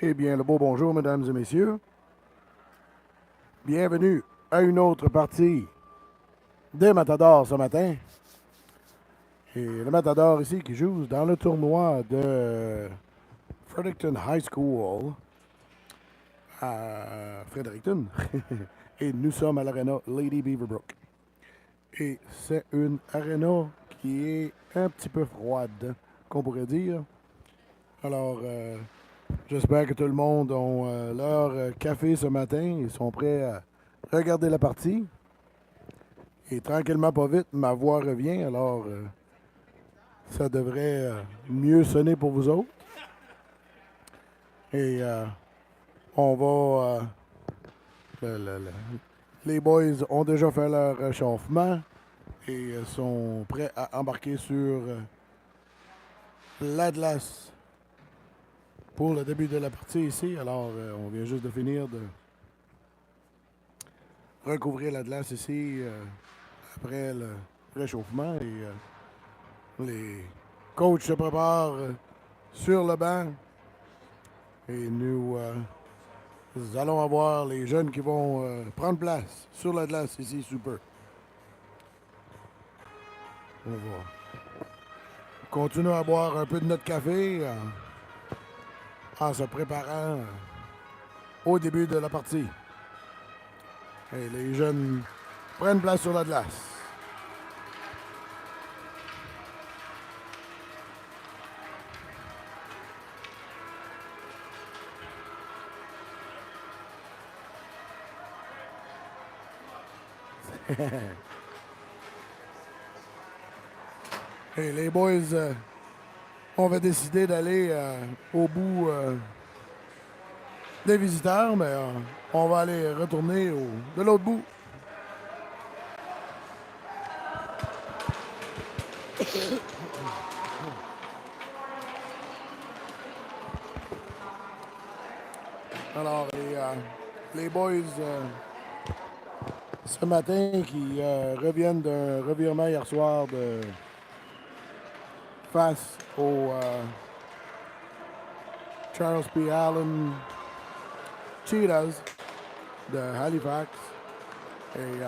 Eh bien, le beau bonjour, mesdames et messieurs. Bienvenue à une autre partie des Matadors ce matin. Et le Matador ici qui joue dans le tournoi de Fredericton High School à Fredericton. Et nous sommes à l'aréna Lady Beaverbrook. Et c'est une aréna qui est un petit peu froide, qu'on pourrait dire. Alors, j'espère que tout le monde a leur café ce matin. Ils sont prêts à regarder la partie. Et tranquillement, pas vite, ma voix revient. Alors, ça devrait mieux sonner pour vous autres. Et on va... les boys ont déjà fait leur réchauffement et sont prêts à embarquer sur l'Atlas pour le début de la partie ici. Alors, on vient juste de finir de recouvrir l'Atlas ici après le réchauffement. Et les coachs se préparent sur le banc. Et nous allons avoir les jeunes qui vont prendre place sur l'Atlas ici sous peu. On va continuer à boire un peu de notre café en se préparant au début de la partie. Et les jeunes prennent place sur l'Atlas. Et les boys on va décider d'aller au bout des visiteurs, mais on va aller retourner de l'autre bout. Alors, les boys ce matin qui reviennent d'un revirement hier soir face au Charles P. Allen Cheetahs de Halifax et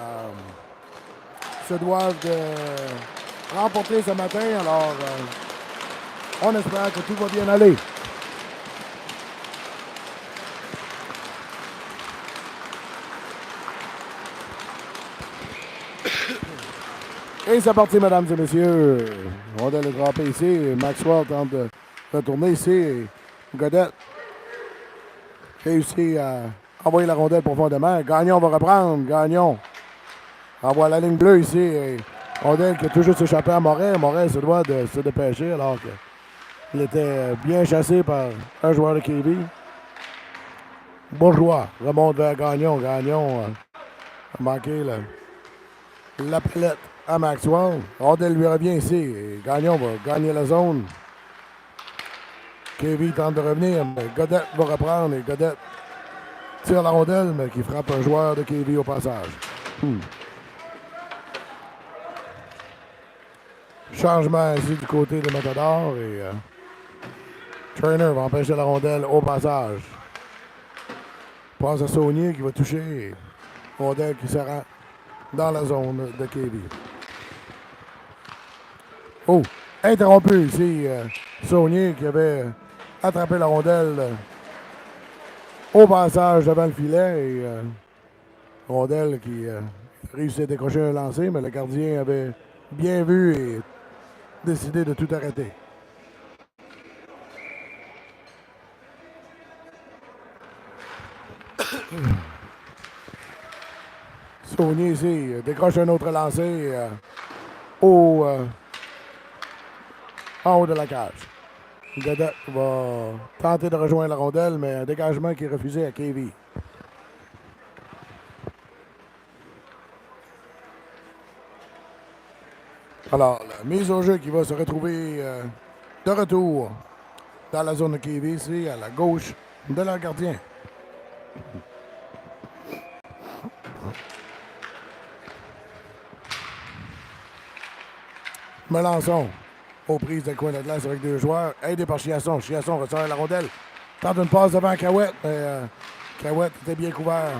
se doivent de remporter ce matin. Alors, on espère que tout va bien aller. Et c'est parti, mesdames et messieurs. Rondelle est droppée ici. Maxwell tente de retourner ici. Et Godette réussit à envoyer la rondelle profondément. Gagnon va reprendre. Gagnon envoie la ligne bleue ici. Et rondelle qui a toujours échappé à Moret. Moret se doit de se dépêcher alors qu'il était bien chassé par un joueur de KV. Bourgeois remonte vers Gagnon. Gagnon a manqué la palette à Maxwell. Rondelle lui revient ici. Et Gagnon va gagner la zone. KV tente de revenir, mais Godette va reprendre. Et Godette tire la rondelle, mais qui frappe un joueur de KV au passage. Changement ici du côté de Matador. Et Turner va empêcher la rondelle au passage. Passe à Saunier qui va toucher. Rondelle qui se rend dans la zone de KV. Oh, interrompu ici. Saunier qui avait attrapé la rondelle au passage devant le filet. Et rondelle qui réussit à décrocher un lancer, mais le gardien avait bien vu et décidé de tout arrêter. Saunier ici décroche un autre lancer en haut de la cage. Godette va tenter de rejoindre la rondelle, mais un dégagement qui est refusé à KV. Alors, la mise au jeu qui va se retrouver de retour dans la zone de KV, ici à la gauche de leur gardien. Melançon aux prises de coin d'Atlas avec deux joueurs, aidé par Chiasson. Chiasson ressort la rondelle Tente une passe devant Cahouette, mais Cahouette était bien couvert.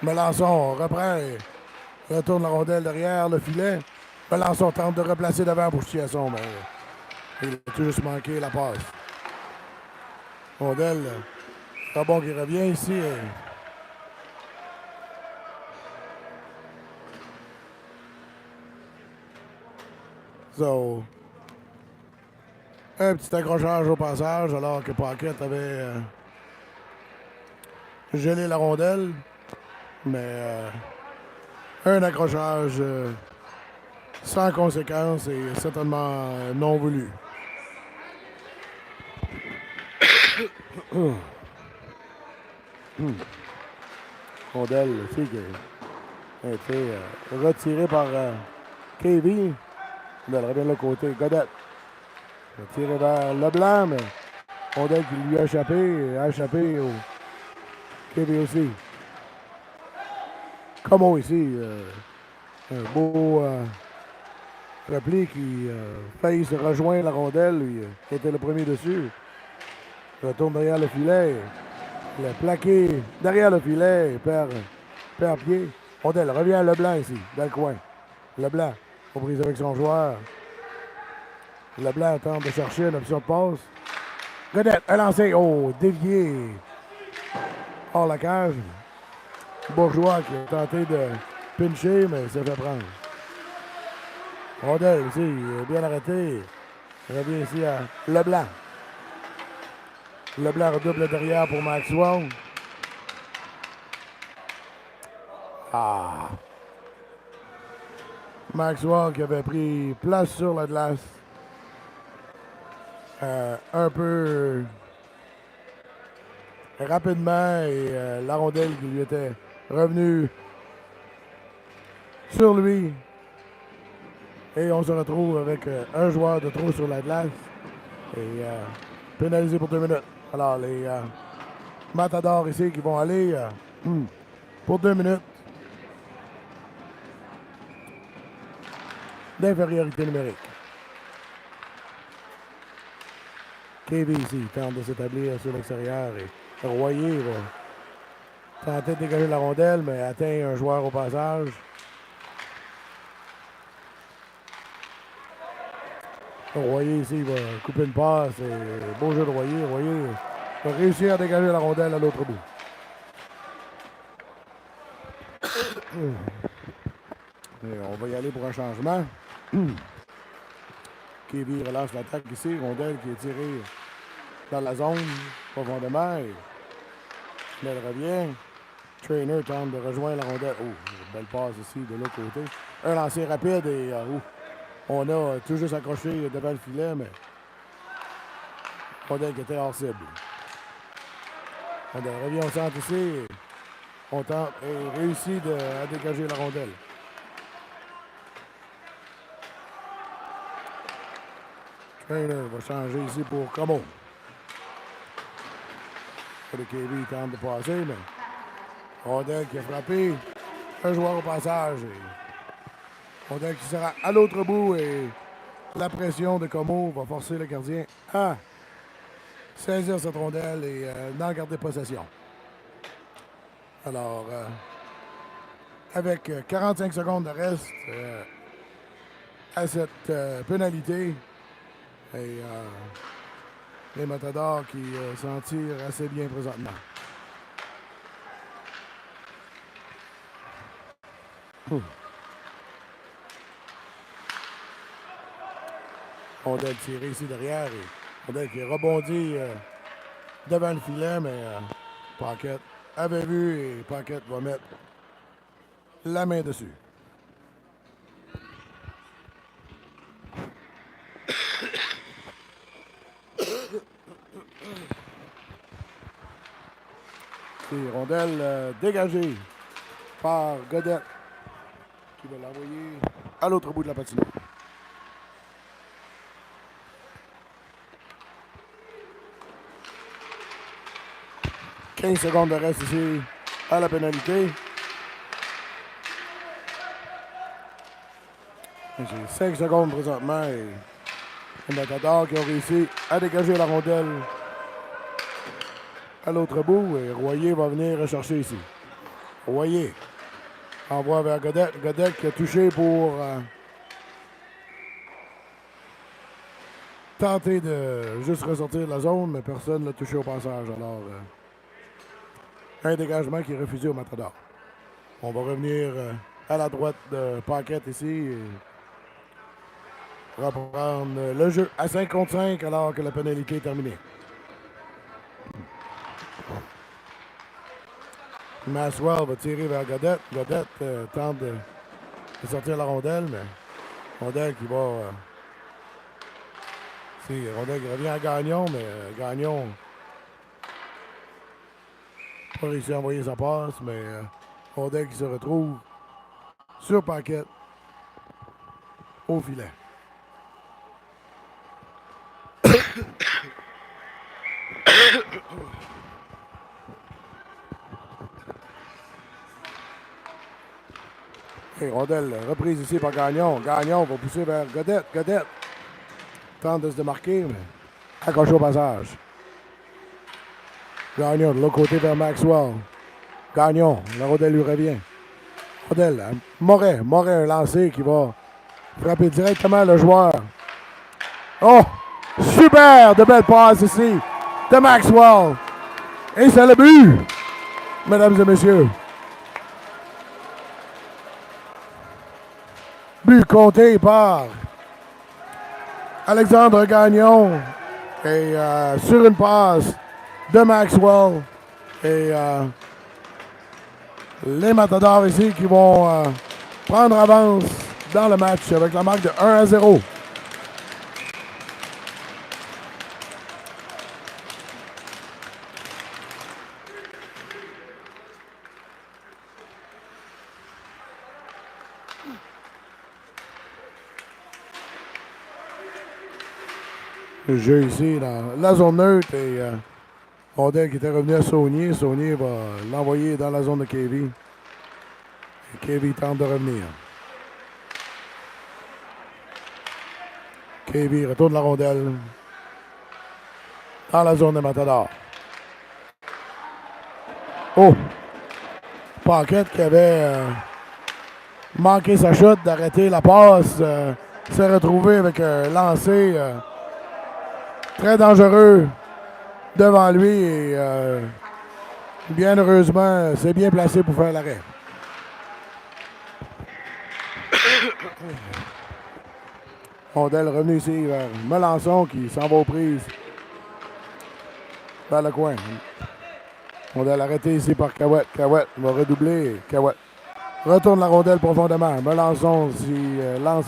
Melançon reprend et retourne la rondelle derrière le filet. Melançon tente de replacer devant pour Chiasson, mais il a tout juste manqué la passe. Rondelle, rebond qui revient ici. So, un petit accrochage au passage alors que Paquette avait gelé la rondelle. Mais un accrochage sans conséquence et certainement non voulu. Rondelle aussi qui a été retirée par KV. Rondelle revient de l'autre côté. Godette. Tiré vers Leblanc, mais Rondelle qui lui a échappé au KV aussi. Como ici, un beau repli qui faillit se rejoindre la rondelle, lui, qui était le premier dessus. Retourne derrière le filet. Il a plaqué derrière le filet, perd pied. Rondelle revient à Leblanc ici, dans le coin. Leblanc, aux prises avec son joueur. Leblanc tente de chercher une option de passe. Godette, un lancé. Oh, dévié. Hors la cage. Bourgeois qui a tenté de pincher, mais il s'est fait prendre. Rondelle ici, bien arrêté. Il revient ici à Leblanc. Leblanc redouble derrière pour Maxwell. Maxwell qui avait pris place sur la glace. Un peu rapidement et la rondelle qui lui était revenue sur lui. Et on se retrouve avec un joueur de trop sur la glace et pénalisé pour 2 minutes. Alors les Matadors ici qui vont aller pour 2 minutes d'infériorité numérique. KV ici tente de s'établir sur l'extérieur et Royer va tenter de dégager la rondelle, mais atteint un joueur au passage. Royer ici va couper une passe et beau jeu de Royer. Royer va réussir à dégager la rondelle à l'autre bout. Et on va y aller pour un changement. KV relance l'attaque ici. Rondelle qui est tirée dans la zone profondément. Et elle revient. Trainer tente de rejoindre la rondelle. Oh, une belle passe ici de l'autre côté. Un lancer rapide et on a tout juste accroché devant le filet, mais rondelle qui était hors cible. On revient au centre ici. Et on tente et réussit à dégager la rondelle. Trainer va changer ici pour Como. Le KV tente de passer, mais rondelle qui a frappé. Un joueur au passage. Rondelle qui sera à l'autre bout et la pression de Como va forcer le gardien à saisir cette rondelle et n'en garder possession. Alors, avec 45 secondes de reste à cette pénalité, et les Matadors qui s'en tirent assez bien présentement. Rondelle tirée ici derrière et Rondelle qui rebondit devant le filet, mais Paquette avait vu et Paquette va mettre la main dessus. C'est rondelle dégagée par Godette qui va l'envoyer à l'autre bout de la patinoire. 15 secondes de reste ici à la pénalité. J'ai 5 secondes présentement et Les Matadors qui ont réussi à dégager la rondelle à l'autre bout. Et Royer va venir rechercher ici. Royer envoie vers Godette. Godette qui a touché pour tenter de juste ressortir de la zone, mais personne n'a touché au passage. Alors, un dégagement qui est refusé au Matador. On va revenir à la droite de Paquette ici et reprendre le jeu à 5 contre 5 alors que la pénalité est terminée. Maxwell va tirer vers Godette. Godette tente de sortir la rondelle, mais rondelle qui va... c'est rondelle qui revient à Gagnon, mais Gagnon n'a pas réussi à envoyer sa passe, mais rondelle qui se retrouve sur Paquette au filet. Et rondelle reprise ici par Gagnon. Gagnon va pousser vers Godette. Godette tente de se démarquer, mais accroché au passage. Gagnon de l'autre côté vers Maxwell. Gagnon, la rondelle lui revient. Rondelle, Moret. Moret, un lancé qui va frapper directement le joueur. Oh! Super! De belle passe ici de Maxwell. Et c'est le but, mesdames et messieurs. But compté par Alexandre Gagnon. Et sur une passe de Maxwell. Et les Matadors ici qui vont prendre avance dans le match avec la marque de 1-0. Le jeu ici dans la zone neutre et rondelle qui était revenu à Saunier. Saunier va l'envoyer dans la zone de KV. Et KV tente de revenir. KV retourne la rondelle dans la zone de Matador. Oh! Paquette qui avait manqué sa chute d'arrêter la passe s'est retrouvé avec un lancer très dangereux devant lui et bien heureusement, c'est bien placé pour faire l'arrêt. Rondelle revenu ici vers Melançon qui s'en va aux prises vers le coin. Rondelle arrêtée ici par Cahouette. Cahouette va redoubler. Cahouette retourne la rondelle profondément. Melançon s'y lance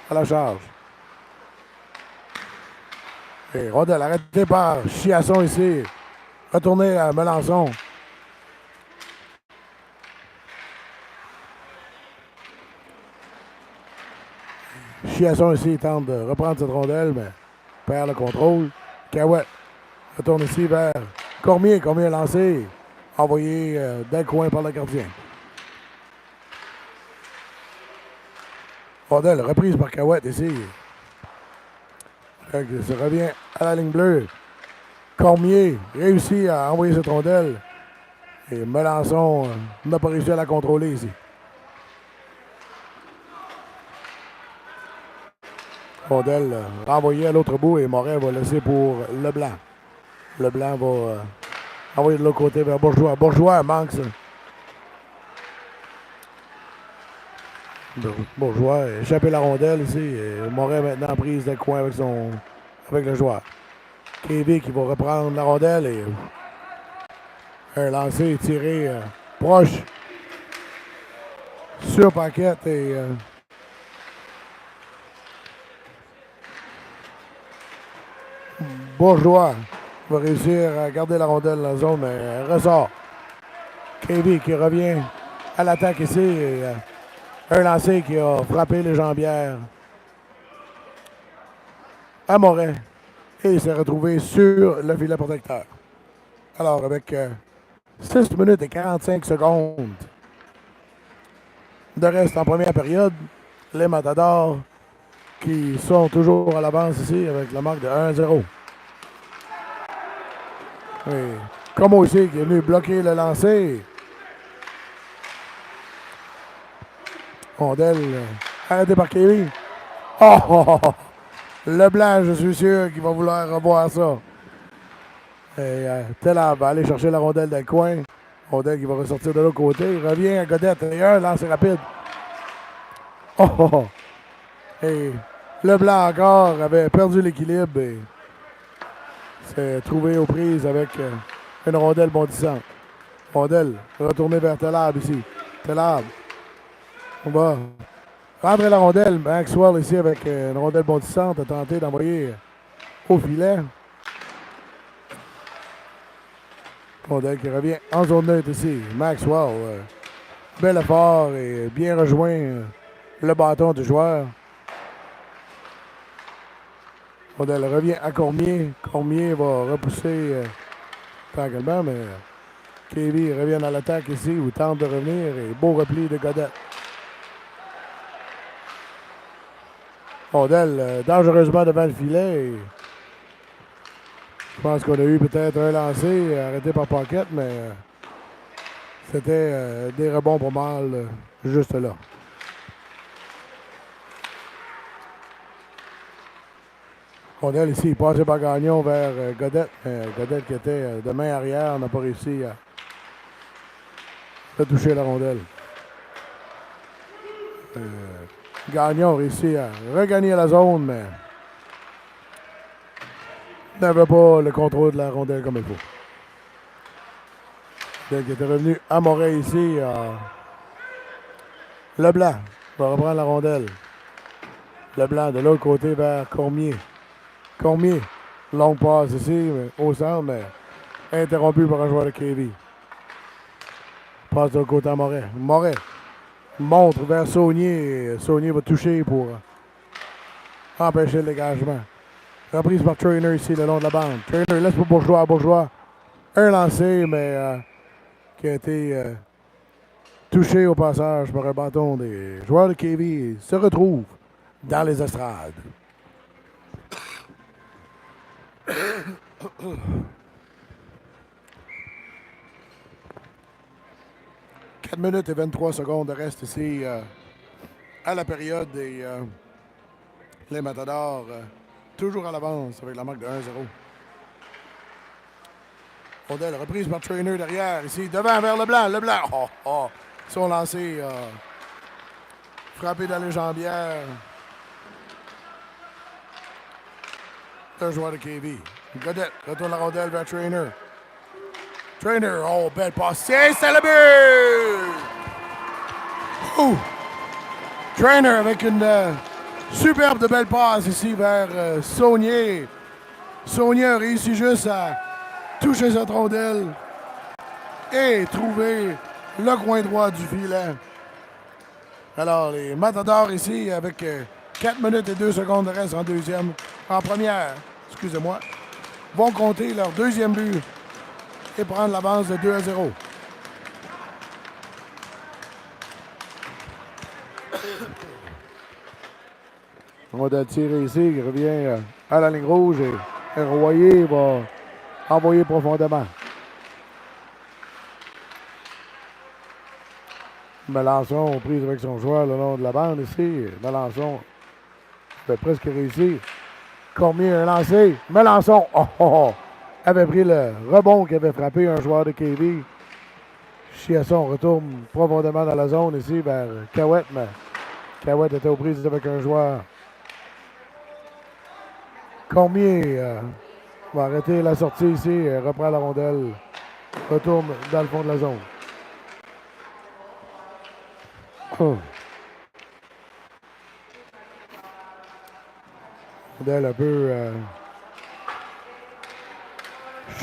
à la charge. Et rondelle arrêtée par Chiasson ici. Retourner à Melançon. Chiasson ici tente de reprendre cette rondelle, mais perd le contrôle. Cahouette retourne ici vers Cormier. Cormier lancé. Envoyé dans le coin par le gardien. Rondelle reprise par Cahouette ici. Ça revient à la ligne bleue. Cormier réussit à envoyer cette rondelle. Et Melançon n'a pas réussi à la contrôler ici. Rondelle renvoyée à l'autre bout et Moret va laisser pour Leblanc. Leblanc va envoyer de l'autre côté vers Bourgeois. Bourgeois manque ça. Bourgeois a échappé la rondelle ici. Et Moret maintenant prise de coin avec le joueur. KV qui va reprendre la rondelle et un lancer tiré proche sur Paquette et Bourgeois va réussir à garder la rondelle dans la zone, mais elle ressort. KV qui revient à l'attaque ici et un lancer qui a frappé les jambières à Moret et il s'est retrouvé sur le filet protecteur. Alors, avec 6 minutes et 45 secondes de reste en première période, les Matadors qui sont toujours à l'avance ici avec la marque de 1-0. Et Como aussi qui est venu bloquer le lancer. Rondelle arrêté par Kevin. Oh, oh, oh, oh! Leblanc, je suis sûr qu'il va vouloir revoir ça. Et Telab va aller chercher la rondelle dans le coin. Rondelle qui va ressortir de l'autre côté. Il revient à Godette. Et un lance rapide. Oh, oh, oh! Et Leblanc encore avait perdu l'équilibre et s'est trouvé aux prises avec une rondelle bondissante. Rondelle retournée vers Telab ici. Telab. On va rentrer la rondelle. Maxwell ici avec une rondelle bondissante a tenté d'envoyer au filet. Rondelle qui revient en zone neutre ici. Maxwell. Bel effort et bien rejoint le bâton du joueur. Rondelle revient à Cormier. Cormier va repousser tranquillement, mais Kevin revient à l'attaque ici ou tente de revenir. Et beau repli de Godette. Rondelle dangereusement devant le filet. Et je pense qu'on a eu peut-être un lancé arrêté par Pocket, mais c'était des rebonds pour mal juste là. Rondelle ici, il passe par Gagnon vers Godette. Godette qui était de main arrière n'a pas réussi à toucher la rondelle. Gagnon réussit à regagner la zone, mais n'avait pas le contrôle de la rondelle comme il faut. Qui était revenu à Moret ici. Leblanc va reprendre la rondelle. Leblanc de l'autre côté vers Cormier. Cormier, longue passe ici, au centre, mais interrompu par un joueur de KV. Passe de l'autre côté à Moret. Moret montre vers Saunier. Saunier va toucher pour empêcher le dégagement. Reprise par Trainer ici le long de la bande. Trainer laisse pour Bourgeois. Bourgeois, un lancé, mais qui a été touché au passage par un bâton des joueurs de KV. Se retrouve dans les estrades. 4 minutes et 23 secondes de reste ici à la période et les Matadors toujours à l'avance avec la marque de 1-0. Rondelle reprise par Trainer derrière ici devant vers Leblanc. Leblanc, oh, oh, son lancé frappé dans les jambières. Un joueur de KV. Godette retourne la rondelle vers Trainer. Trainer, oh, belle passe. C'est le but! Ouh! Trainer avec une superbe de belle passe ici vers Saunier. Saunier a réussi juste à toucher cette rondelle et trouver le coin droit du filet. Alors, les Matadors ici avec 4 minutes et 2 secondes de reste en première, excusez-moi, vont compter leur deuxième but et prendre l'avance de 2-0. On va tirer ici, qui revient à la ligne rouge et Royer va envoyer profondément. Melançon prise avec son joueur le long de la bande ici. Melançon avait presque réussi. Cormier a lancé. Melançon avait pris le rebond qui avait frappé un joueur de KV. Chiasson retourne profondément dans la zone ici vers Cahouette, mais Cahouette était aux prises avec un joueur. Cormier va arrêter la sortie ici, reprend la rondelle, retourne dans le fond de la zone. Rondelle un peu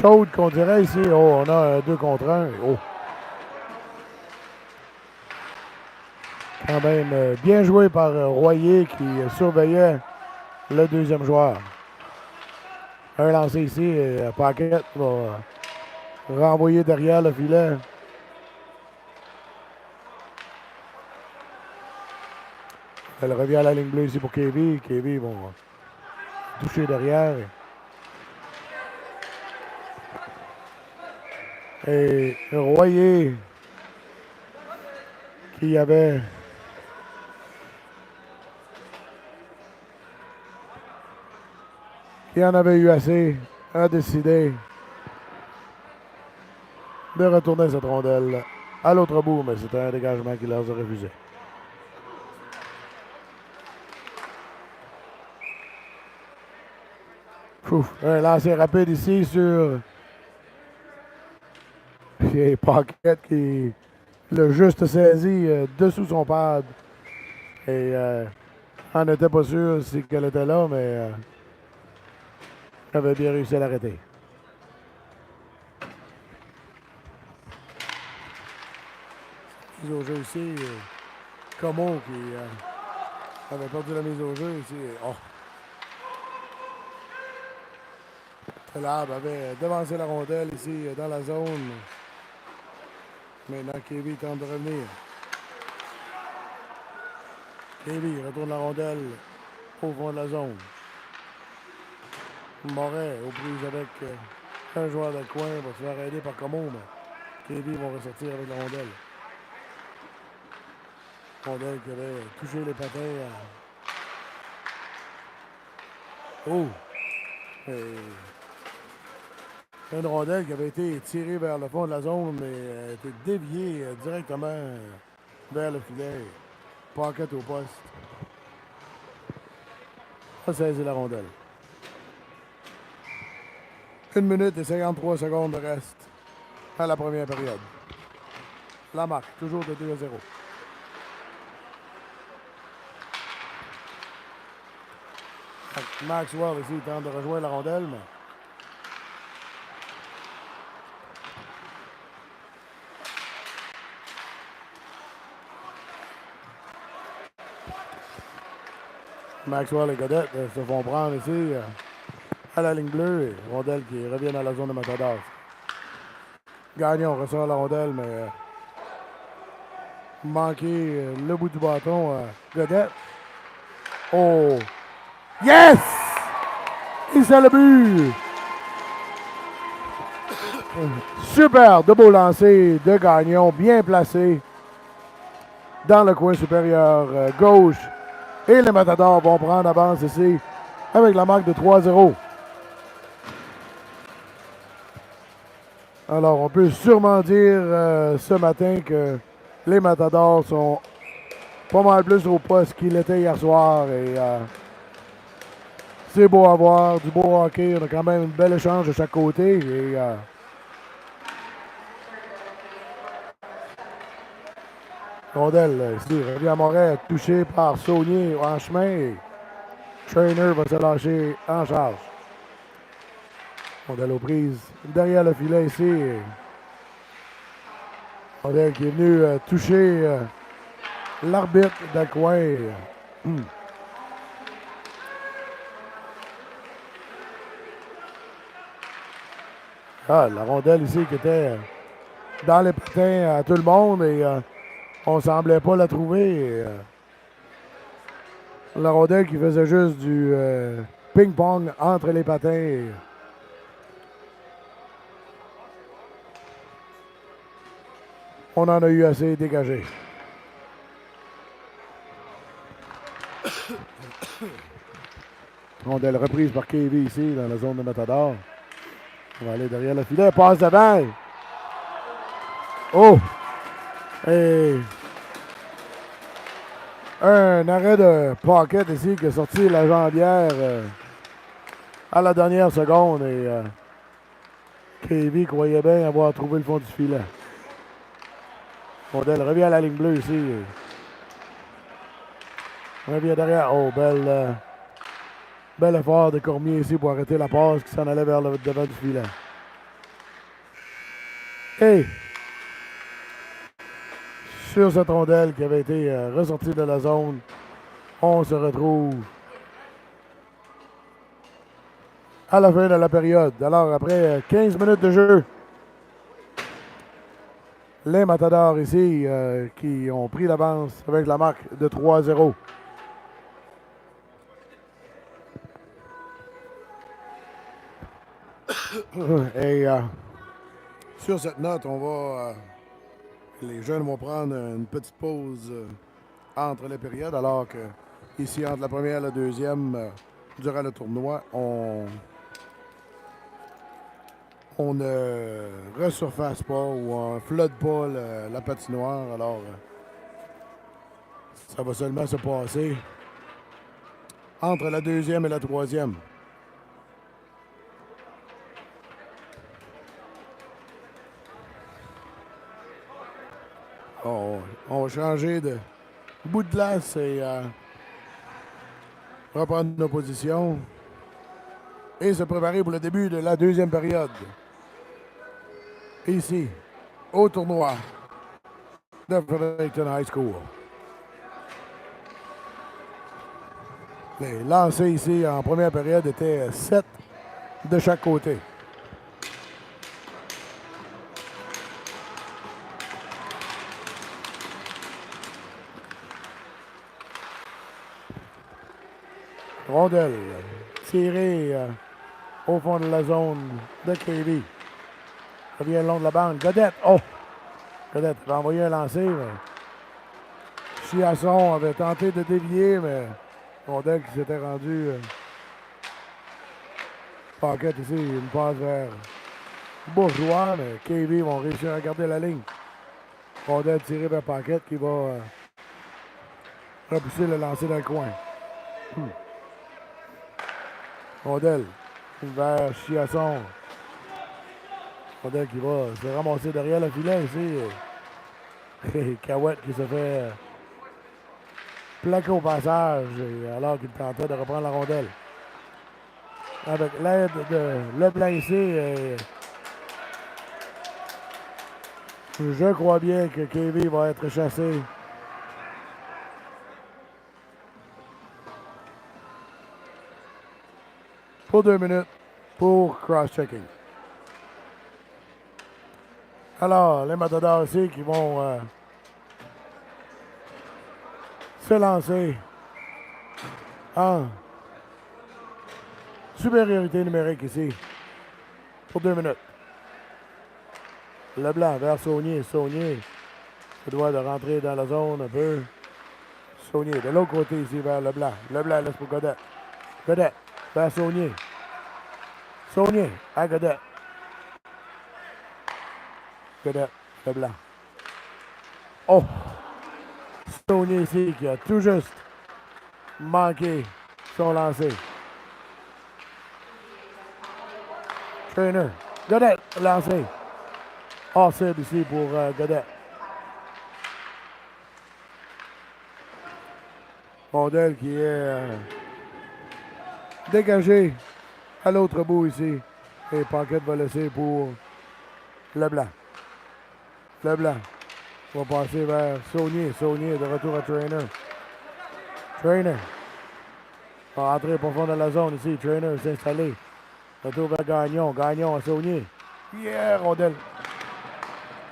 chaude qu'on dirait ici. Oh, on a un 2 contre 1. Oh. Quand même bien joué par Royer qui surveillait le deuxième joueur. Un lancé ici et Pocket va renvoyer derrière le filet. Elle revient à la ligne bleue ici pour Kevin. Kevin vont toucher derrière. Et Royer qui en avait eu assez, a décidé de retourner cette rondelle à l'autre bout, mais c'était un dégagement qui leur a refusé. Un lancer rapide ici sur Paquette qui l'a juste saisi dessous son pad. Et on n'était pas sûr si qu'elle était là, mais avait bien réussi à l'arrêter. Mise au jeu ici, Como qui avait perdu la mise au jeu ici. Oh. Lab avait devancé la rondelle ici dans la zone. Maintenant, Kevin tente de revenir. Kevin retourne la rondelle au fond de la zone. Moret aux prises avec un joueur de coin va se faire aider par Como, mais Kevin va ressortir avec la rondelle. Rondelle qui avait touché les patins. Oh! Et une rondelle qui avait été tirée vers le fond de la zone, mais était déviée directement vers le filet. Paquette au poste. A saisi la rondelle. 1 minute et 53 secondes de reste à la première période. La marque, toujours de 2-0. Maxwell ici, il tente de rejoindre la rondelle, mais Maxwell et Godette se font prendre ici à la ligne bleue. Et rondelle qui revient à la zone de Matador. Gagnon ressort la rondelle, mais manqué le bout du bâton à Godette. Oh! Yes! Et c'est le but! Super de beau lancer de Gagnon, bien placé dans le coin supérieur gauche. Et les Matadors vont prendre avance ici avec la marque de 3-0. Alors, on peut sûrement dire ce matin que les Matadors sont pas mal plus au poste qu'ils l'étaient hier soir. Et c'est beau à voir, du beau hockey. On a quand même une belle échange de chaque côté. Et rondelle, ici, revient à Moret, touché par Saunier en chemin. Et Trainer va se lâcher en charge. Rondelle aux prises derrière le filet ici. Rondelle qui est venu toucher l'arbitre de coin. Ah, la rondelle ici qui était dans les patins à tout le monde et on ne semblait pas la trouver. Et, la rondelle qui faisait juste du ping-pong entre les patins. Et, on en a eu assez dégagé. Rondelle reprise par Kevin ici dans la zone de Matador. On va aller derrière le filet, passe devant. Oh! Et un arrêt de Paquette ici qui a sorti la jambière à la dernière seconde. Et Kevin croyait bien avoir trouvé le fond du filet. Rondelle revient à la ligne bleue ici. Revient derrière. Oh, bel effort de Cormier ici pour arrêter la passe qui s'en allait vers le devant du filet. Et sur cette rondelle qui avait été ressortie de la zone, on se retrouve à la fin de la période. Alors, après 15 minutes de jeu, les Matadors ici qui ont pris l'avance avec la marque de 3-0. Et sur cette note, on va. Les jeunes vont prendre une petite pause entre les périodes, alors que ici, entre la première et la deuxième, durant le tournoi, on ne resurface pas ou on ne flotte pas la patinoire. Alors, ça va seulement se passer entre la deuxième et la troisième. On va changer de bout de glace et reprendre nos positions et se préparer pour le début de la deuxième période. Ici, au tournoi de Fredericton High School. Les lancers ici en première période étaient 7 de chaque côté. Rondelle tirée au fond de la zone de KV. Ça vient le long de la bande. Godette, Godette va envoyer un lancer, mais Chiasson avait tenté de dévier, mais Rondelle qui s'était rendu. Paquette ici, une passe vers Bourgeois, mais KV vont réussir à garder la ligne. Rondelle tirée vers Paquette qui va repousser le lancer dans le coin. Rondelle vers Chiasson. Rondelle qui va se ramasser derrière le filet ici. Cahouette qui se fait plaquer au passage alors qu'il tentait de reprendre la rondelle. Avec l'aide de Leblanc ici, je crois bien que KV va être chassé. Pour 2 minutes pour cross-checking. Alors, les matadors ici qui vont se lancer en supériorité numérique ici pour 2 minutes. Leblanc vers Saunier. Saunier se doit de rentrer dans la zone un peu. Saunier de l'autre côté ici vers Leblanc. Leblanc laisse pour Godette. Godette vers Saunier. Saunier à Godette. Godette, Leblanc. Saunier ici qui a tout juste manqué son lancer. Trainer. Godette, lancé. Hors-cible ici pour Godette. Rondelle qui est dégagé à l'autre bout ici. Et Paquette va laisser pour Leblanc. Leblanc va passer vers Saunier. Saunier de retour à Trainer. Trainer va entrer profond dans la zone ici. Trainer s'installer. Retour vers Gagnon. Gagnon à Saunier. Rondelle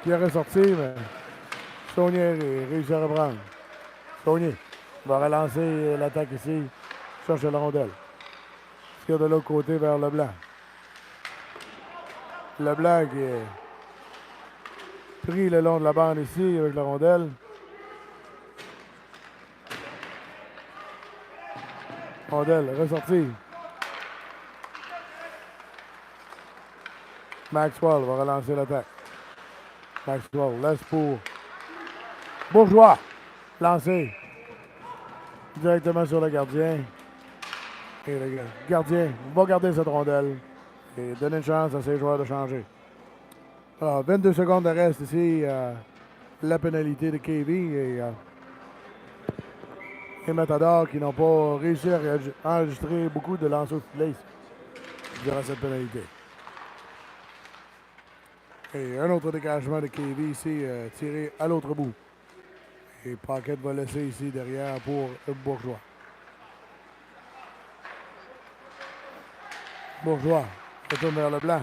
qui est ressorti, mais Saunier réussit à reprendre. Saunier va relancer l'attaque ici. Cherche la rondelle. Tire de l'autre côté vers Leblanc. Leblanc qui est pris le long de la bande ici avec la rondelle. Rondelle ressortie. Maxwell va relancer l'attaque. Maxwell laisse pour Bourgeois. Lancé directement sur le gardien. Et le gardien va garder cette rondelle et donner une chance à ses joueurs de changer. Alors, 22 secondes de reste ici. La pénalité de KV et les Matadors qui n'ont pas réussi à enregistrer beaucoup de lancers au filet durant cette pénalité. Et un autre dégagement de KV ici, tiré à l'autre bout. Et Paquette va laisser ici derrière pour Bourgeois. Bourgeois retourne vers Leblanc.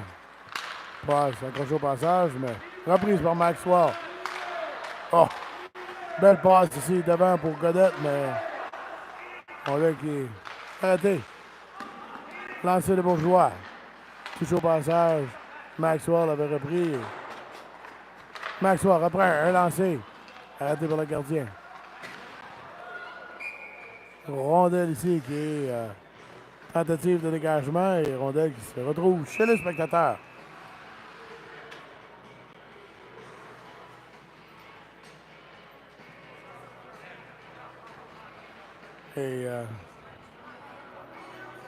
Passe, accroche au passage, mais reprise par Maxwell. Belle passe ici devant pour Godette, mais on voit qu'il est arrêté. Lancer de Bourgeois. Touche au passage. Maxwell avait repris. Maxwell reprend un lancé. Arrêté par le gardien. Rondelle ici qui est tentative de dégagement et rondelle qui se retrouve chez les spectateurs. Et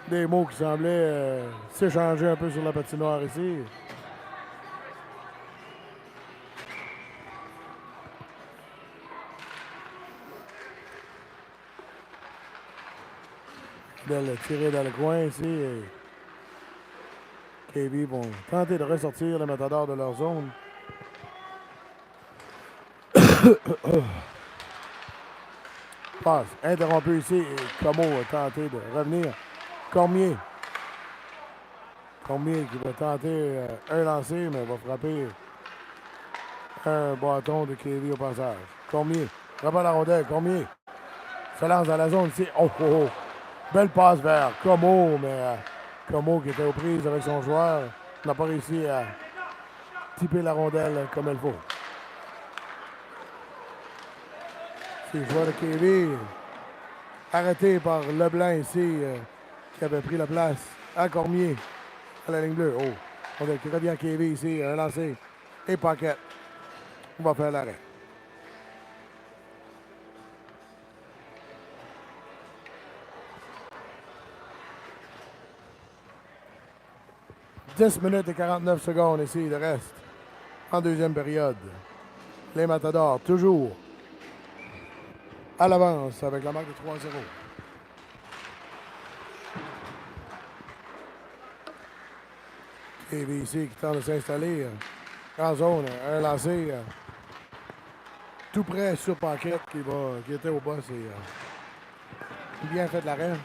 des mots qui semblaient s'échanger un peu sur la patinoire ici. Belle tirée dans le coin ici. Et KV vont tenter de ressortir les Matadors de leur zone. Passe interrompu ici et Como a tenté de revenir. Cormier. Cormier qui va tenter un lancer, mais va frapper un bâton de KV au passage. Cormier. Reprend la rondelle. Cormier se lance dans la zone ici. Oh, oh, oh. Belle passe vers Como, mais Como qui était aux prises avec son joueur n'a pas réussi à typer la rondelle comme il faut. C'est le joueur de KV arrêté par Leblanc ici qui avait pris la place à Cormier à la ligne bleue. Oh, on qui revient à KV ici, un lancé et Paquette. On va faire l'arrêt. « 10 minutes et 49 secondes ici, de reste en deuxième période. Les Matadors, toujours à l'avance avec la marque de 3-0. KV ici qui tente de s'installer en zone, un lancé tout près sur Paquette qui était au boss et bien fait l'arrêt.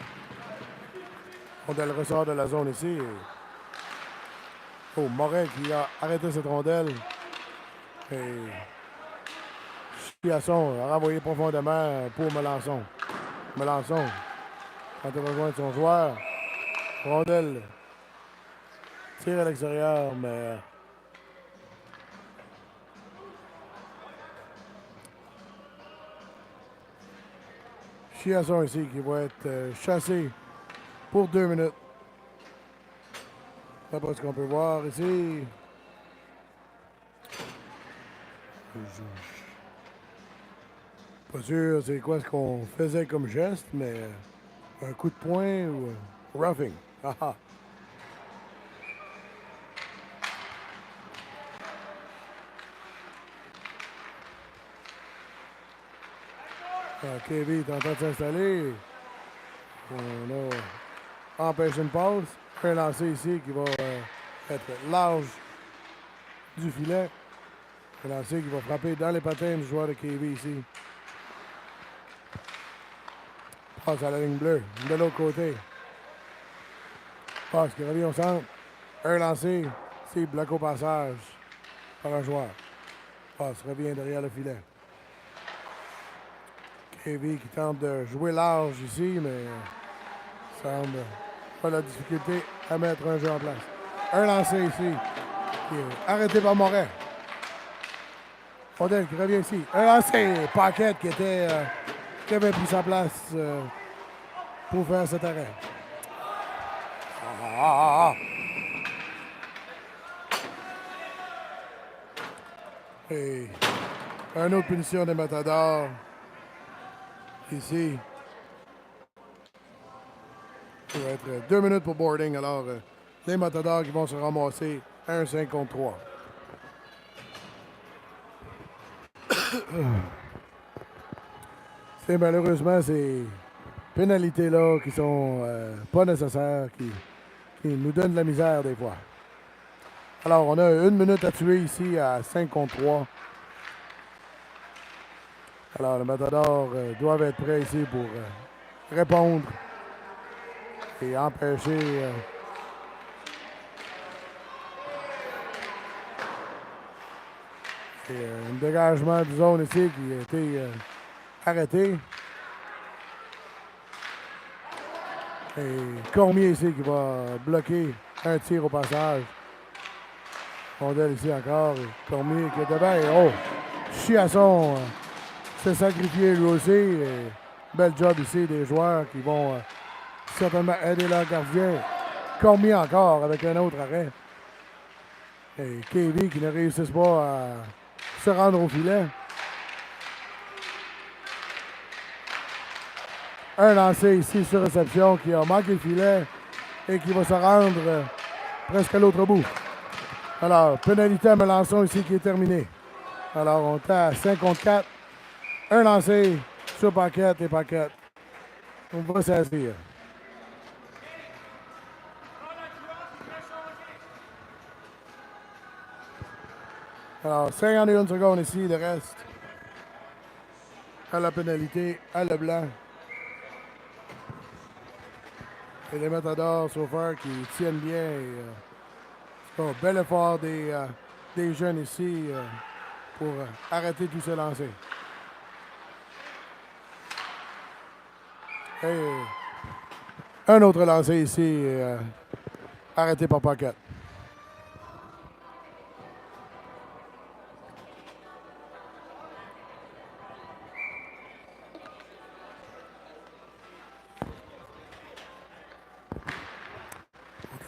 On a le ressort de la zone ici. Oh, Moret qui a arrêté cette rondelle. Et Chiasson a renvoyé profondément pour Melançon. Melançon tente de rejoindre son joueur. Rondelle tire à l'extérieur, mais Chiasson ici qui va être chassé pour 2 minutes. D'après ce qu'on peut voir ici. Pas sûr c'est quoi ce qu'on faisait comme geste, mais un coup de poing ou roughing. Haha. KV est en train de s'installer. On a empêché une passe. Un lancer ici qui va être large du filet. Un lancer qui va frapper dans les patins du joueur de KV ici. Passe à la ligne bleue. De l'autre côté. Passe qui revient au centre. Un lancer. C'est bloqué au passage par un joueur. Passe revient derrière le filet. KV qui tente de jouer large ici, mais semble pas la difficulté à mettre un jeu en place. Un lancé ici, qui est arrêté par Moret. Odell qui revient ici. Un lancé, Paquette qui avait pris sa place pour faire cet arrêt. Et une autre punition des Matadors. Ici. Ça va être 2 minutes pour boarding. Alors, les Matadors qui vont se ramasser 1-5 contre 3. C'est malheureusement ces pénalités-là qui sont pas nécessaires, qui nous donnent de la misère des fois. Alors, on a 1 minute à tuer ici à 5 contre 3. Alors, les Matadors doivent être prêts ici pour répondre et empêcher un dégagement de zone ici qui a été arrêté. Et Cormier ici qui va bloquer Un tir au passage. Rondelle ici encore. Cormier qui est devant. Et oh! Chiasson s'est sacrifié lui aussi. Et bel job ici des joueurs qui vont certainement aider leur gardien. Cormier encore avec un autre arrêt. Et KV qui ne réussissent pas à se rendre au filet. Un lancé ici sur réception qui a manqué le filet et qui va se rendre presque à l'autre bout. Alors, pénalité à Melançon ici qui est terminée. Alors, on est à 5 contre 4. Un lancé sur Paquette et Paquette. On va saisir. Alors, 51 secondes ici, le reste. À la pénalité, à Leblanc. Et les Matadors, Sauveur, qui tiennent bien. Et, bel effort des jeunes ici pour arrêter tous ces lancers. Et un autre lancé ici, arrêté par Paquette.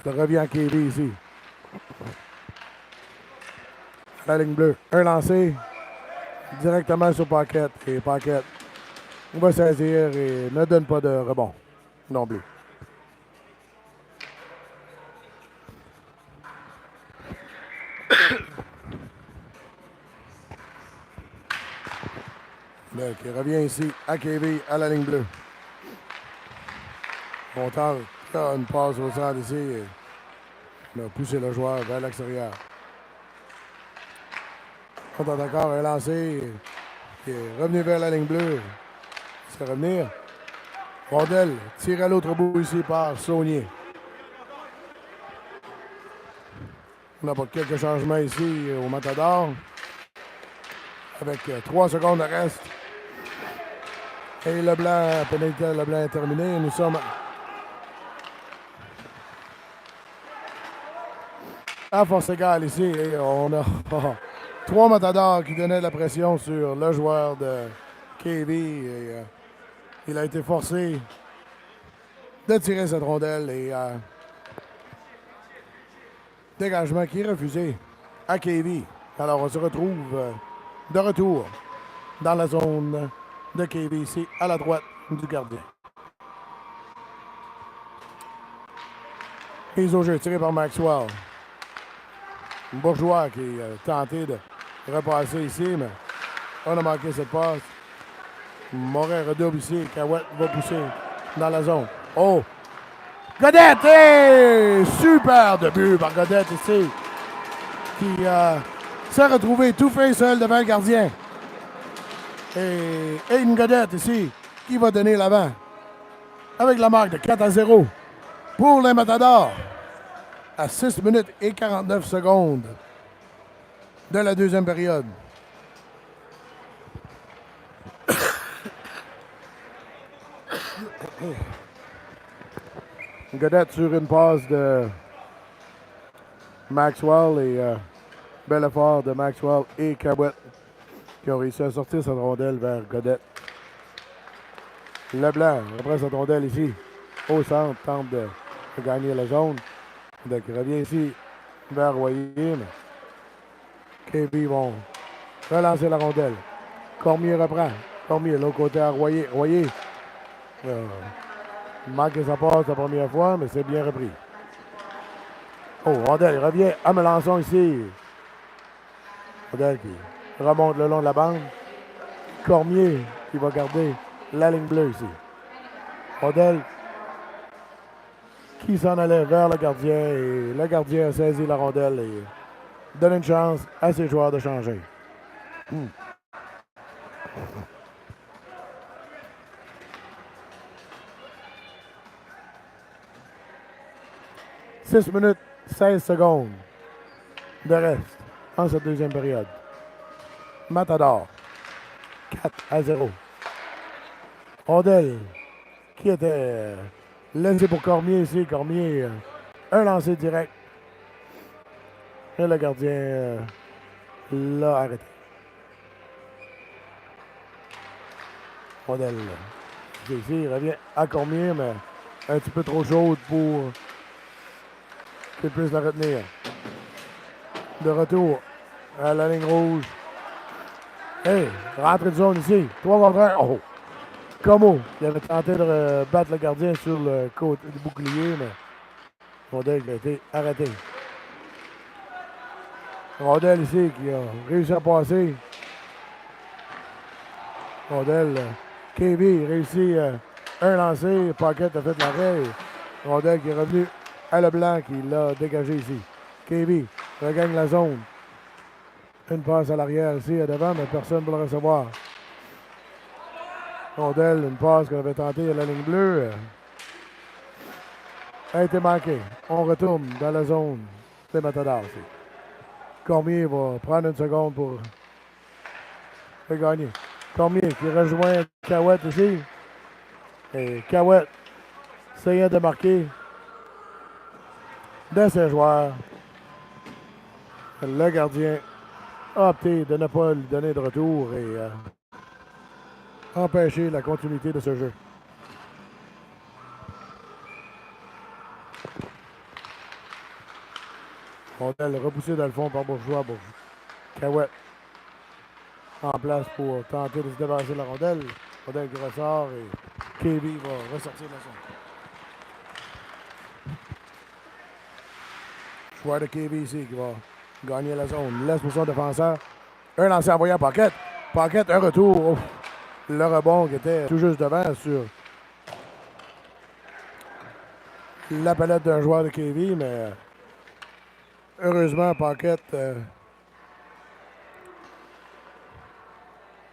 Ça revient à KV ici. La ligne bleue. Un lancé directement sur Paquette. Et Paquette va saisir et ne donne pas de rebond non plus. Donc, il revient ici à KV à la ligne bleue. On tente une passe au centre ici. Et on a poussé le joueur vers l'extérieur. On tente encore un lancé qui est revenu vers la ligne bleue. C'est revenir. Rondelle tiré à l'autre bout ici par Saunier. On a pas quelques changements ici au Matador. Avec 3 secondes de reste. Et Leblanc, pénalité Leblanc est terminée. Nous sommes à force égale ici. Et on a 3 Matadors qui donnaient la pression sur le joueur de KV. Et, il a été forcé de tirer cette rondelle et dégagement qui est refusé à KV. Alors on se retrouve de retour dans la zone de KV ici à la droite du gardien. Mise au jeu tiré par Maxwell. Bourgeois qui a tenté de repasser ici, mais on a manqué cette passe. Morin redouble ici. Cahouette va pousser dans la zone. Oh! Godette! Hey! Super début par Godette ici. Qui s'est retrouvé tout fait seul devant le gardien. Et Aiden Godette ici qui va donner l'avant. Avec la marque de 4-0 pour les Matadors. À 6 minutes et 49 secondes de la deuxième période. Godette sur une passe de Maxwell et bel effort de Maxwell et Cahouette qui ont réussi à sortir cette rondelle vers Godette. Leblanc reprend cette rondelle ici au centre, tente de gagner la zone. Donc il revient ici vers Royer. KV vont relancer la rondelle. Cormier reprend. Cormier, l'autre côté à Royer. Royer manque sa passe la première fois, mais c'est bien repris. Oh, rondelle, il revient à Melançon ici. Rondelle qui remonte le long de la bande. Cormier qui va garder la ligne bleue ici. Rondelle qui s'en allait vers le gardien et le gardien a saisi la rondelle et donne une chance à ses joueurs de changer. 6 minutes, 16 secondes de reste en cette deuxième période. Matador, 4-0. Rondelle, qui était laissé pour Cormier ici. Cormier Un lancé direct. Et le gardien l'a arrêté. Rondelle. Ici, il revient à Cormier, mais un petit peu trop chaude pour qu'il puisse la retenir. De retour à la ligne rouge. Hey, rentrée de zone ici. 3 contre 1. Oh! Como, il avait tenté de battre le gardien sur le côté du bouclier, mais Rondelle a été arrêté. Rondelle ici qui a réussi à passer. Rondelle, KV réussit un lancer. Paquette a fait l'arrêt. Rondelle qui est revenu à Leblanc qui l'a dégagé ici. KV regagne la zone. Une passe à l'arrière ici, à devant, mais personne ne peut le recevoir. Rondelle, une passe qu'on avait tentée à la ligne bleue. A été manquée. On retourne dans la zone des Matadors. Cormier va prendre une seconde pour gagner. Cormier qui rejoint Cahouette ici. Et Cahouette essayant de marquer de ses joueurs. Le gardien a opté de ne pas lui donner de retour et empêcher la continuité de ce jeu. Rondelle repoussé dans le fond par Bourgeois. Cahouette en place pour tenter de se débarrasser de la rondelle. Rondelle qui ressort et KV va ressortir de la zone. Joueur de KV ici qui va gagner la zone. Laisse pour son défenseur. Un lancé envoyé à Paquette. Paquette, un retour. Ouf. Le rebond qui était tout juste devant sur la palette d'un joueur de KV, mais heureusement, Paquette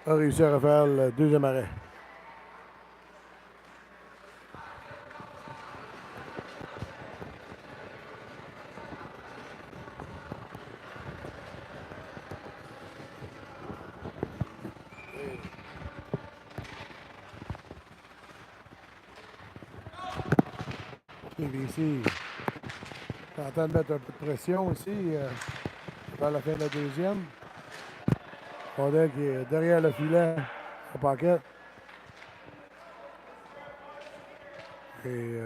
a réussi à refaire le deuxième arrêt. Ici, on entend de mettre un peu de pression ici vers la fin de la deuxième. Rondelle qui est derrière le filet au Paquette. Et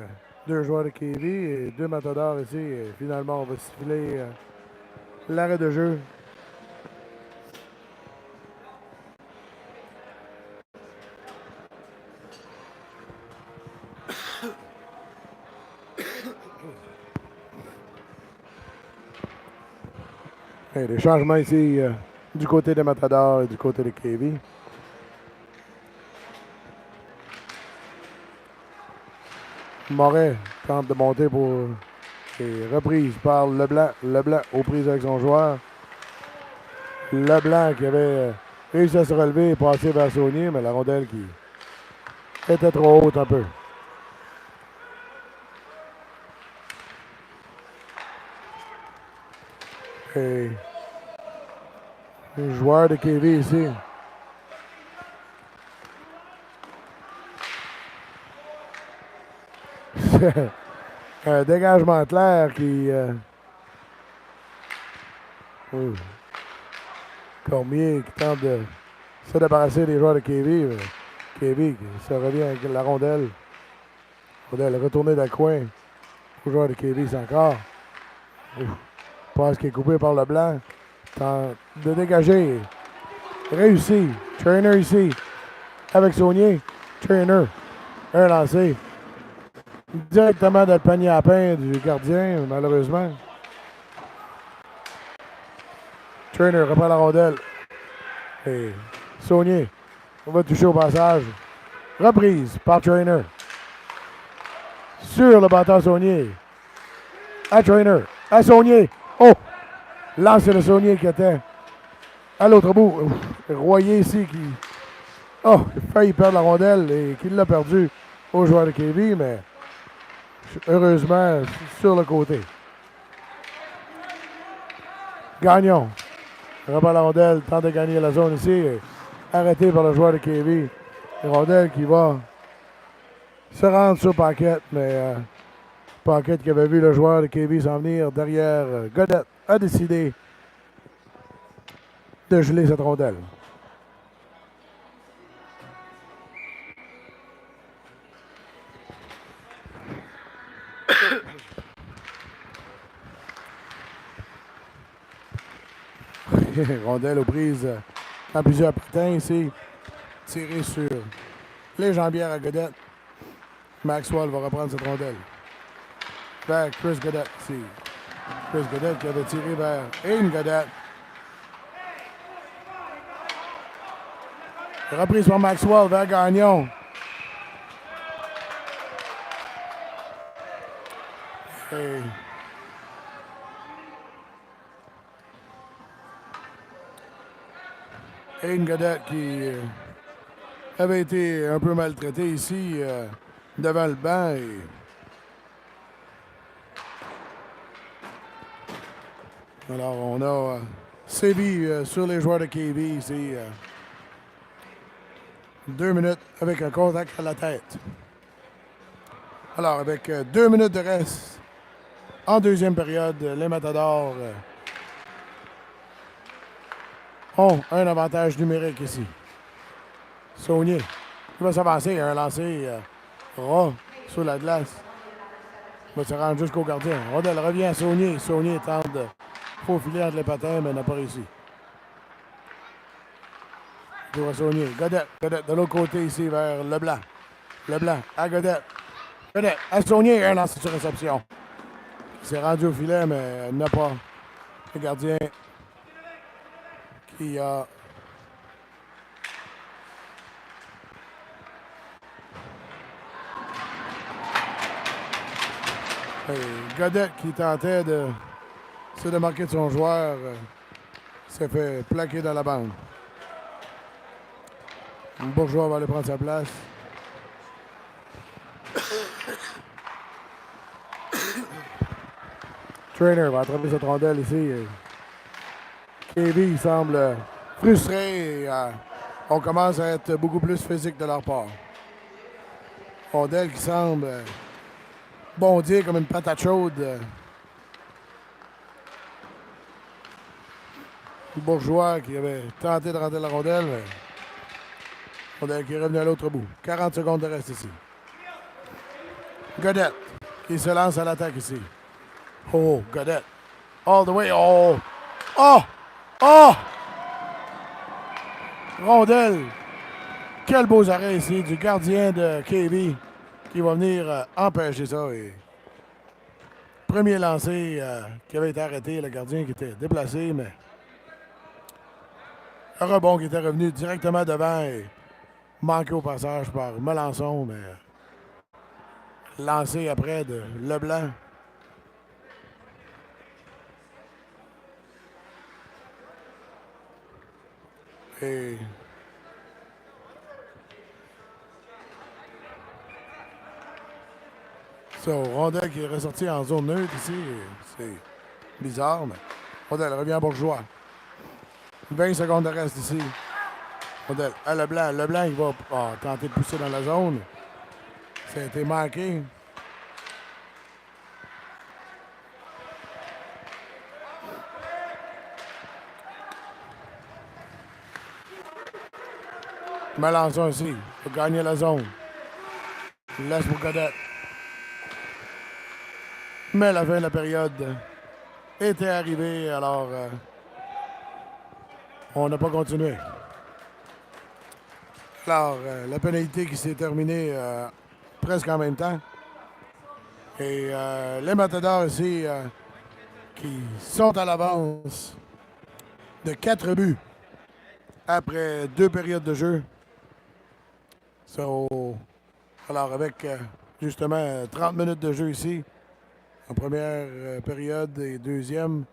deux joueurs de KV et deux Matadors ici. Et finalement, on va siffler l'arrêt de jeu. Et des changements ici du côté des Matadors et du côté de KV. Moret tente de monter pour et reprise par Leblanc. Leblanc aux prises avec son joueur. Leblanc qui avait réussi à se relever et passer vers Saunier, mais la rondelle qui était trop haute un peu. Et le joueur de KV ici. Un dégagement clair qui... Cormier qui tente de se débarrasser des joueurs de KV. KV qui se revient avec la rondelle. Rondelle retournée dans le coin. Le joueur de KV, c'est encore. Passe qui est coupé par Leblanc. Tente de dégager. Réussi. Trainer ici. Avec Saunier. Trainer. Un lancé. Directement dans le panier à pain du gardien, malheureusement. Trainer reprend la rondelle. Et Saunier. On va toucher au passage. Reprise par Trainer. Sur le batteur Saunier. À Trainer. À Saunier. Oh! Lance de Saunier qui était à l'autre bout. Royer ici qui... Oh! Il a failli perdre la rondelle et qui l'a perdu au joueur de KV, mais heureusement sur le côté. Gagnon. Reprend la rondelle, tente de gagner la zone ici. Arrêté par le joueur de KV. Rondelle qui va se rendre sur Paquette, mais Pocket qui avait vu le joueur de KV s'en venir derrière Godette a décidé de geler cette rondelle. Rondelle aux prises dans plusieurs patins ici. Tiré sur les jambières à Godette. Maxwell va reprendre cette rondelle. Vers Chris Godette ici. Chris Godette qui avait tiré vers Aiden Godette. Reprise par Maxwell vers Gagnon. Et Aiden Godette qui avait été un peu maltraité ici devant le banc. Et alors on a sévi sur les joueurs de KV ici. 2 minutes avec un contact à la tête. Alors avec 2 minutes de reste en deuxième période, les Matadors ont un avantage numérique ici. Saunier qui va s'avancer, un lancer ras sur la glace. Il va se rendre jusqu'au gardien. Rondelle revient à Saunier. Saunier tente de faufiler entre les patins, mais n'a pas réussi. Tour à Saunier. Godette. Godette de l'autre côté ici vers Leblanc. Leblanc à Godette. Godette à Saunier. Un lancer sur réception. Il s'est rendu au filet, mais n'a pas le gardien qui a Godette qui tentait de se démarquer de son joueur s'est fait plaquer dans la bande. Bourgeois va aller prendre sa place. Trainer va attraper cette rondelle ici. KV semble frustré et on commence à être beaucoup plus physique de leur part. Rondelle qui semble bondir comme une patate chaude. Bourgeois qui avait tenté de rentrer la rondelle, mais rondelle qui est revenu à l'autre bout. 40 secondes de reste ici. Godette qui se lance à l'attaque ici. Oh, Godette. All the way. Oh! Oh! Oh! Rondelle. Quel beau arrêt ici du gardien de KV qui va venir empêcher ça. Et premier lancé qui avait été arrêté, le gardien qui était déplacé, mais un rebond qui était revenu directement devant et manqué au passage par Melançon, mais lancé après de Leblanc. Et Rondelle qui est ressorti en zone neutre ici. C'est bizarre, mais Rondelle revient à Bourgeois. 20 secondes de reste ici. Rondelle à Leblanc. Leblanc, il va tenter de pousser dans la zone. Ça a été manqué. Melançon ici. Pour gagner la zone. Il laisse pour Godette. Mais la fin de la période était arrivée, alors on n'a pas continué. Alors, la pénalité qui s'est terminée presque en même temps. Et les Matadors ici qui sont à l'avance de 4 buts après 2 périodes de jeu. Alors, avec justement 30 minutes de jeu ici, en première période et deuxième,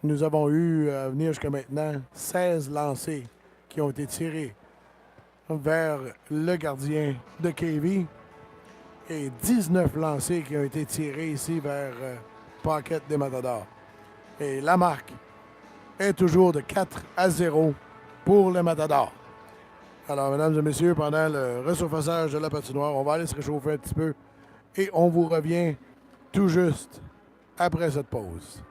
nous avons eu à venir jusqu'à maintenant 16 lancers qui ont été tirés vers le gardien de KV et 19 lancers qui ont été tirés ici vers Pocket des Matadors. Et la marque est toujours de 4-0 pour les Matadors. Alors, mesdames et messieurs, pendant le resurfaçage de la patinoire, on va aller se réchauffer un petit peu et on vous revient tout juste après cette pause.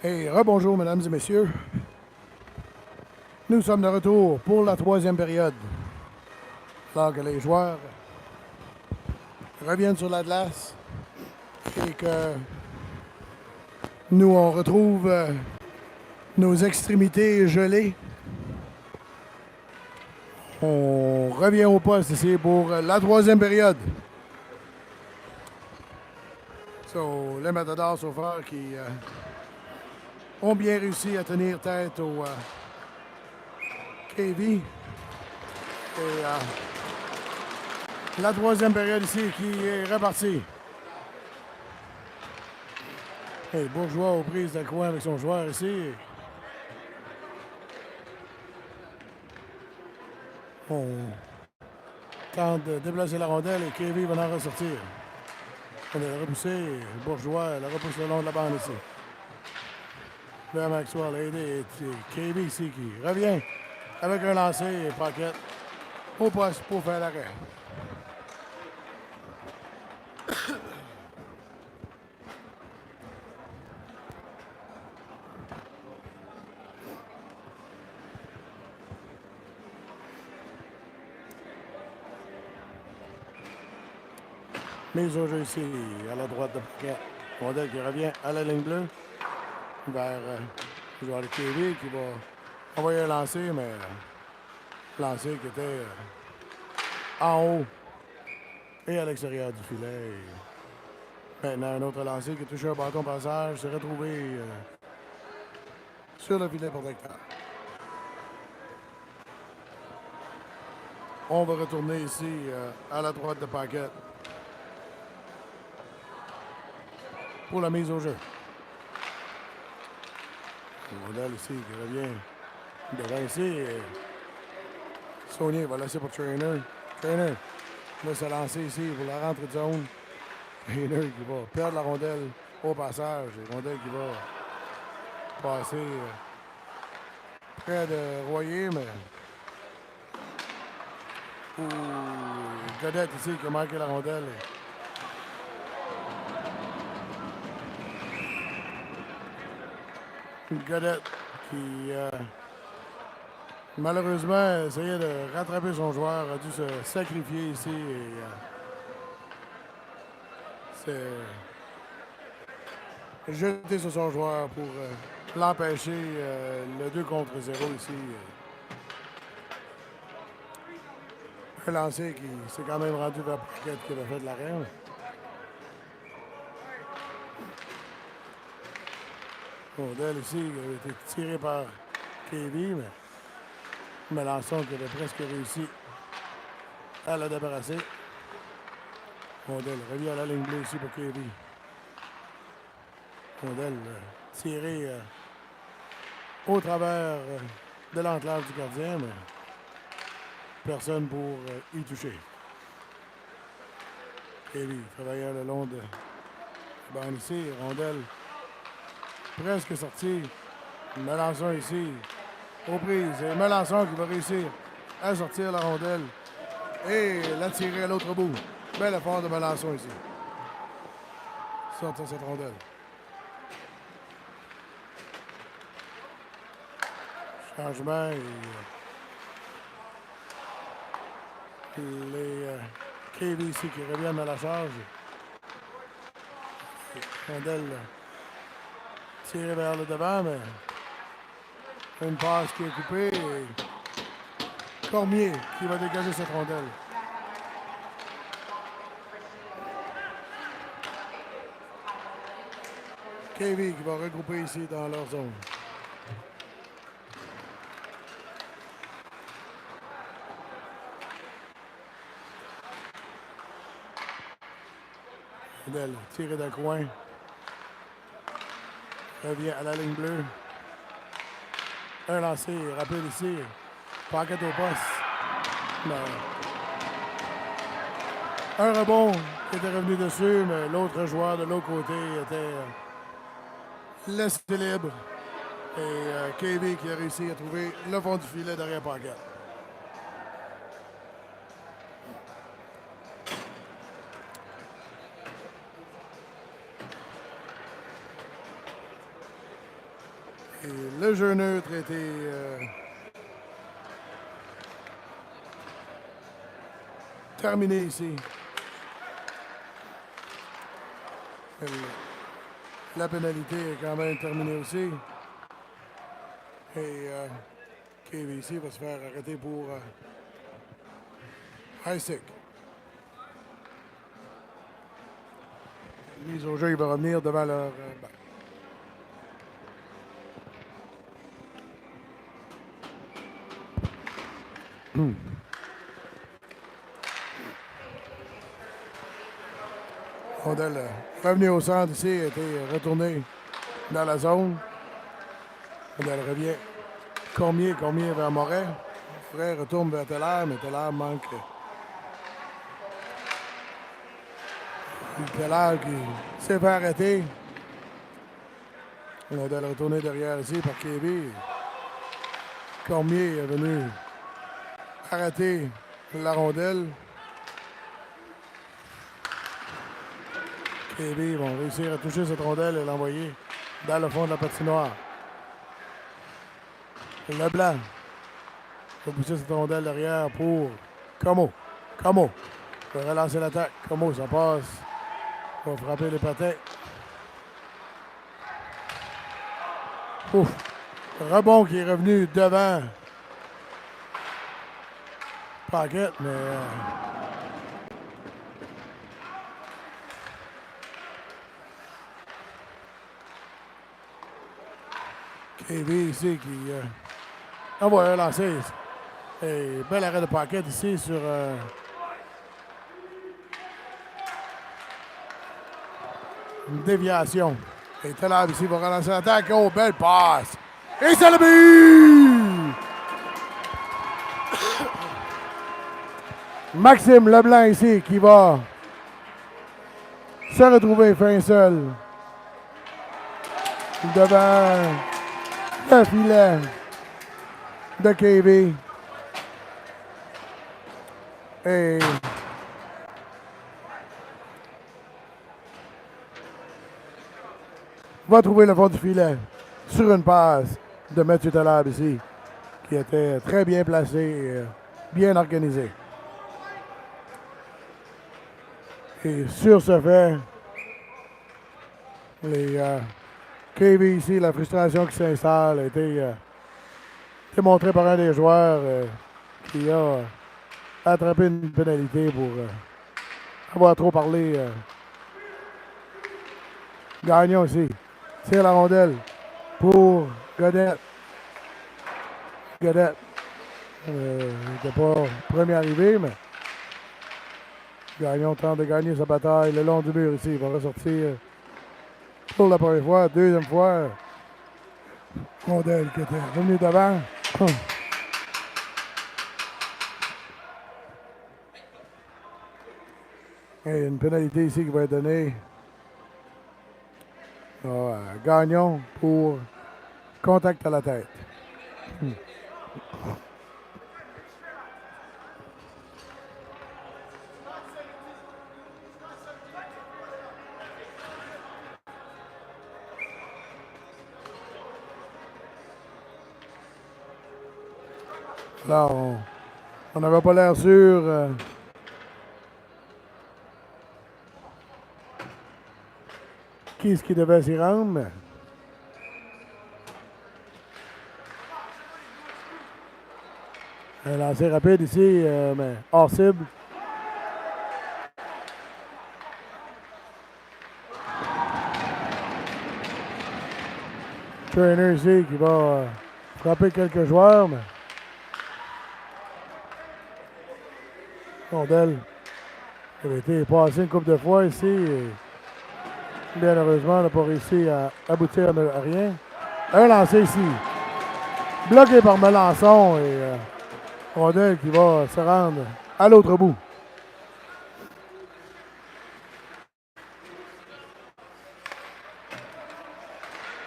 Et rebonjour, mesdames et messieurs. Nous sommes de retour pour la troisième période. Alors que les joueurs reviennent sur la glace et que nous, on retrouve nos extrémités gelées. On revient au poste ici pour la troisième période. So, les Matadors sauveurs qui ont bien réussi à tenir tête au KV. Et la troisième période ici qui est repartie. Et Bourgeois aux prises de coin avec son joueur ici. On tente de déplacer la rondelle et KV va en ressortir. On a repoussé, Bourgeois la repousse le long de la bande ici. Vers Maxwell, aidé et KV ici qui revient avec un lancer et Paquette au poste pour faire l'arrêt. Mise au jeu ici, à la droite de Paquette. Rondelle qui revient à la ligne bleue vers le joueur de KV qui va envoyer un lancer, mais lancer qui était en haut et à l'extérieur du filet. Et maintenant, un autre lancer qui a touché un bâton passage s'est retrouvé sur le filet protecteur. On va retourner ici à la droite de Paquette pour la mise au jeu. Rondelle ici qui revient devant ici. Saunier va laisser pour Trainer. Trainer va se lancer ici pour la rentrée de zone. Trainer qui va perdre la rondelle au passage. Et rondelle qui va passer près de Royer, mais Godette ici qui a manqué la rondelle. Godette qui malheureusement essayait de rattraper son joueur, a dû se sacrifier ici et s'est jeté sur son joueur pour l'empêcher le 2 contre 0 ici. Un lancer qui s'est quand même rendu vers Paquette qui avait fait de l'arrêt. Rondelle ici qui avait été tiré par KV, mais Melançon qui avait presque réussi à la débarrasser. Rondelle revient à la ligne bleue ici pour KV. Rondelle tiré au travers de l'enclave du gardien, mais personne pour y toucher. KV travaillant le long de la bande ici. Rondelle presque sortie. Melançon ici aux prises. Et Melançon qui va réussir à sortir la rondelle et la tirer à l'autre bout. Bel effort de Melançon ici. Sortir cette rondelle. Changement et les KV ici qui reviennent à la charge. Rondelle tirée vers le devant, mais une passe qui est coupée et Cormier qui va dégager cette rondelle. KV qui va regrouper ici dans leur zone. Rondelle tirée d'un coin. Revient à la ligne bleue. Un lancer rapide ici. Paquette au poste. Mais un rebond qui était revenu dessus, mais l'autre joueur de l'autre côté était laissé libre. Et KV qui a réussi à trouver le fond du filet derrière Paquette. Et le jeu neutre a été terminé ici. La pénalité est quand même terminée aussi. Et KVC va se faire arrêter pour high stick. Mise au jeu, il va revenir devant leur balle. Rondelle revenu au centre ici, a été retourné dans la zone. Rondelle revient. Cormier vers Moret. Moret retourne vers Teller, mais Teller manque. Teller qui s'est fait arrêter. Rondelle retourné derrière ici par Kevy. Cormier est venu arrêter la rondelle. Kevy vont réussir à toucher cette rondelle et l'envoyer dans le fond de la patinoire. Leblanc va pousser cette rondelle derrière pour Como. Como va relancer l'attaque. Como, ça passe. Va frapper les patins. Ouf. Rebond qui est revenu devant Paquette, mais KV ici qui envoie un lancer. Et bel arrêt de Paquette ici sur une déviation. Et Teller ici va relancer l'attaque. Oh, belle passe. Et c'est le but! Maxime Leblanc ici qui va se retrouver fin seul devant le filet de KV. Et va trouver le fond du filet sur une passe de Mathieu Teller ici, qui était très bien placé et bien organisé. Et sur ce fait, les KV ici, la frustration qui s'installe a été montrée par un des joueurs qui a attrapé une pénalité pour avoir trop parlé. Gagnon ici. Tire la rondelle pour Godette. Godette n'était pas premier arrivé, mais Gagnon tente de gagner sa bataille le long du mur ici. Il va ressortir pour la première fois, deuxième fois. Rondelle qui était revenu devant. Et une pénalité ici qui va être donnée à Gagnon pour contact à la tête. Là, on n'avait pas l'air sûr. Qui est-ce qui devait s'y rendre? Un lancer rapide ici, mais hors cible. Trainer ici qui va frapper quelques joueurs, mais rondelle qui avait été passée une couple de fois ici. Et bien heureusement, n'a pas réussi à aboutir à rien. Un lancer ici. Bloqué par Melançon et rondelle qui va se rendre à l'autre bout.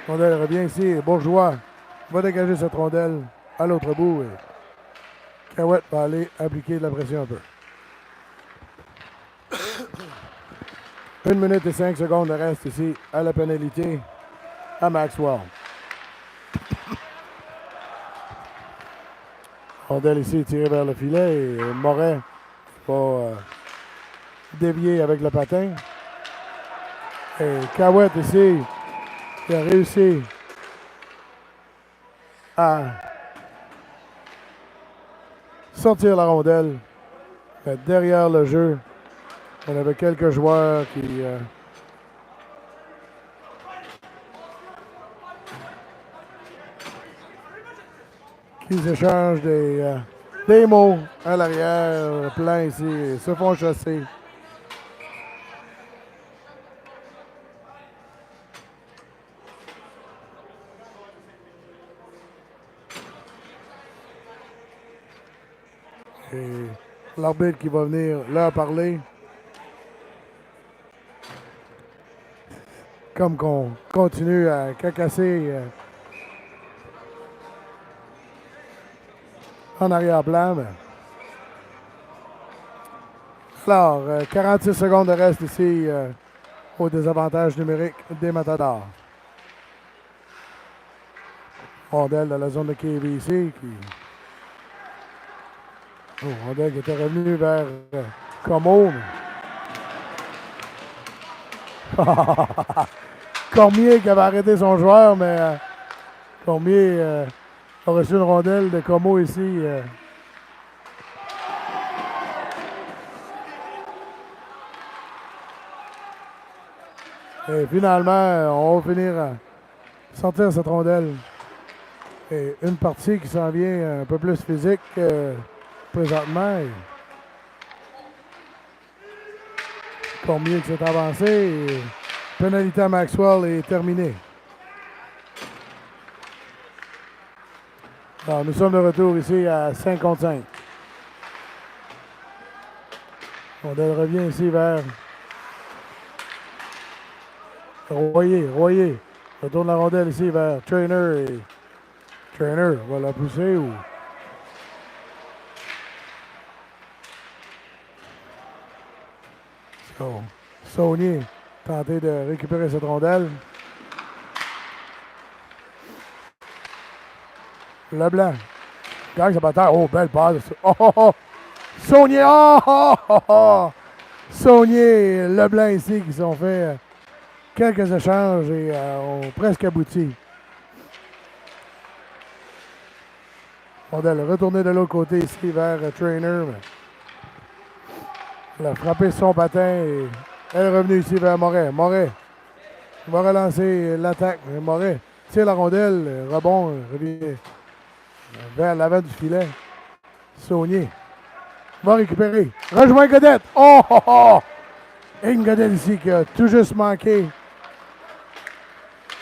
Rondelle revient ici et Bourgeois va dégager cette rondelle à l'autre bout. Et Cahouette va aller appliquer de la pression un peu. 1 minute et 5 secondes de reste ici à la pénalité à Maxwell. Rondelle ici tirée vers le filet et Moret va dévier avec le patin. Et Cahouette ici qui a réussi à sortir la rondelle. Mais derrière le jeu, on avait quelques joueurs qui s'échangent des mots à l'arrière, plein ici, et se font chasser. Et l'arbitre qui va venir leur parler. Comme qu'on continue à cacasser en arrière-plan. Alors, 46 secondes de reste ici au désavantage numérique des Matadors. Rondelle dans la zone de KVC Rondelle qui était revenu vers Como. Cormier qui avait arrêté son joueur, mais Cormier a reçu une rondelle de Como ici. Et finalement, on va finir à sortir cette rondelle. Et une partie qui s'en vient un peu plus physique présentement. Cormier qui s'est avancé. Et pénalité à Maxwell est terminée. Alors, nous sommes de retour ici à 5 contre 5. Rondelle revient ici vers Royer. Retourne la rondelle ici vers Trainer. Et Trainer va la pousser ou... Saunier tenter de récupérer cette rondelle. Leblanc gagne sa bataille. Oh, belle passe. Saunier. Saunier et Leblanc ici qui sont fait quelques échanges et ont presque abouti. Rondelle retourner de l'autre côté ici vers Trainer. Elle a frappé son patin et elle est revenue ici vers Moret. Moret va relancer l'attaque. Moret tire la rondelle, rebond, revient vers l'avant du filet. Saunier va récupérer. Rejoint Godette. Et une Godette ici qui a tout juste manqué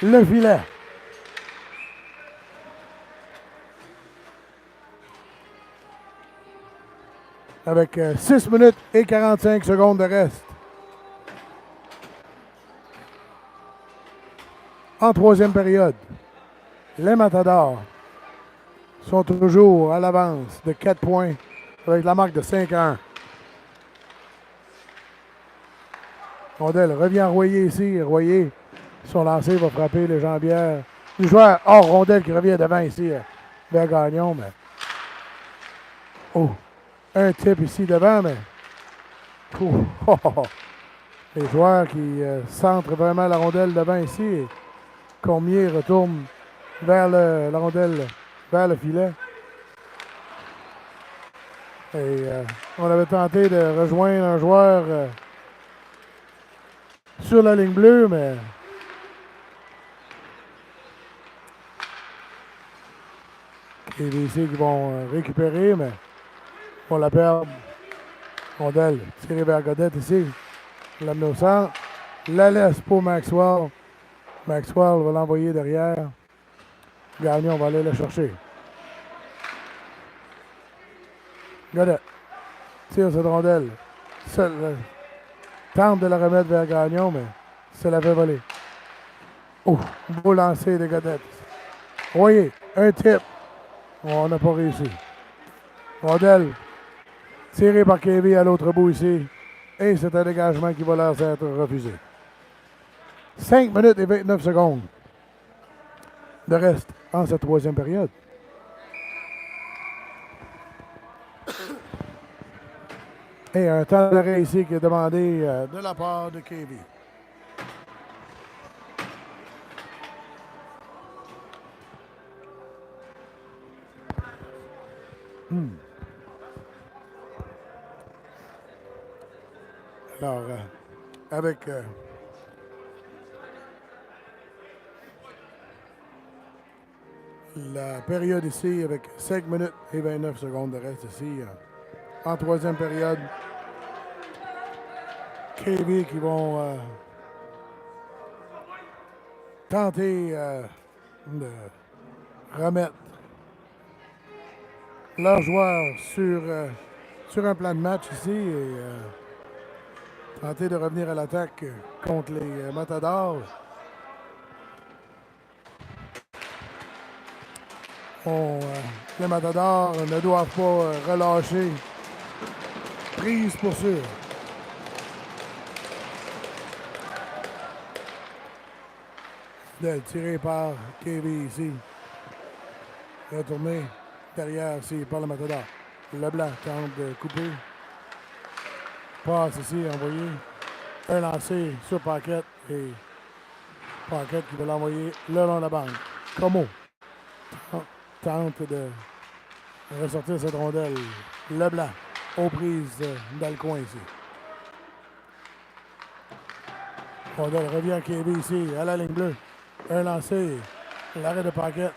le filet. Avec 6 minutes et 45 secondes de reste. En troisième période, les Matadors sont toujours à l'avance de 4 points avec la marque de 5-1. Rondelle revient Royer ici. Royer, son lancer va frapper les jambières du joueur. Rondelle qui revient devant ici vers Gagnon. Mais... un type ici devant, mais les joueurs qui centrent vraiment la rondelle devant ici. Et Cormier retourne vers la rondelle, vers le filet. Et on avait tenté de rejoindre un joueur sur la ligne bleue, mais KVC qui vont récupérer, mais on la perd. Rondelle tirée vers Godette ici. L'amener au centre. La laisse pour Maxwell. Maxwell va l'envoyer derrière. Gagnon va aller le chercher. Godette tire cette rondelle. Tente de la remettre vers Gagnon, mais se la fait voler. Beau lancer de Godette. Voyez, un type. On n'a pas réussi. Rondelle tiré par Kevin à l'autre bout ici. Et c'est un dégagement qui va leur être refusé. 5 minutes et 29 secondes de reste en cette troisième période. Et un temps d'arrêt ici qui est demandé de la part de KV. Alors, avec la période ici, avec 5 minutes et 29 secondes de reste ici, en troisième période, KV qui vont tenter de remettre leurs joueurs sur un plan de match ici et tenter de revenir à l'attaque contre les Matadors. Les Matadors ne doivent pas relâcher prise pour sûr. Tiré par KV ici. Retourné derrière ici par le Matador. Leblanc tente de couper. Passe ici, envoyé. Un lancé sur Paquette et Paquette qui va l'envoyer le long de la bande. Como tente de ressortir cette rondelle. Leblanc aux prises dans le coin ici. Rondelle revient à KV ici, à la ligne bleue. Un lancé. L'arrêt de Paquette.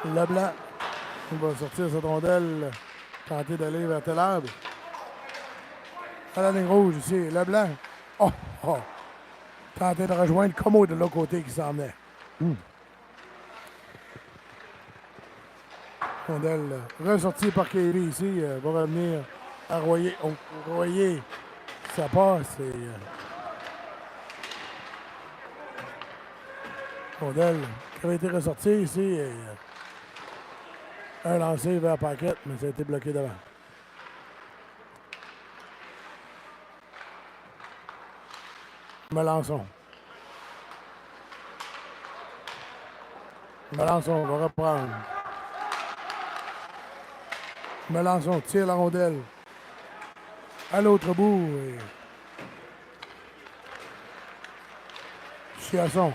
Leblanc va sortir cette rondelle. Tenter d'aller vers Telab. À la ligne rouge ici. Leblanc. Oh! Tenter de rejoindre Como de l'autre côté qui s'en venait. Rondelle ressortie par KV ici. Va revenir à Royer. Royer. Ça passe. Rondelle qui avait été ressortie ici. Et, un lancé vers Paquette, mais ça a été bloqué devant. Melançon. Melançon va reprendre. Melançon tire la rondelle à l'autre bout. Et Chiasson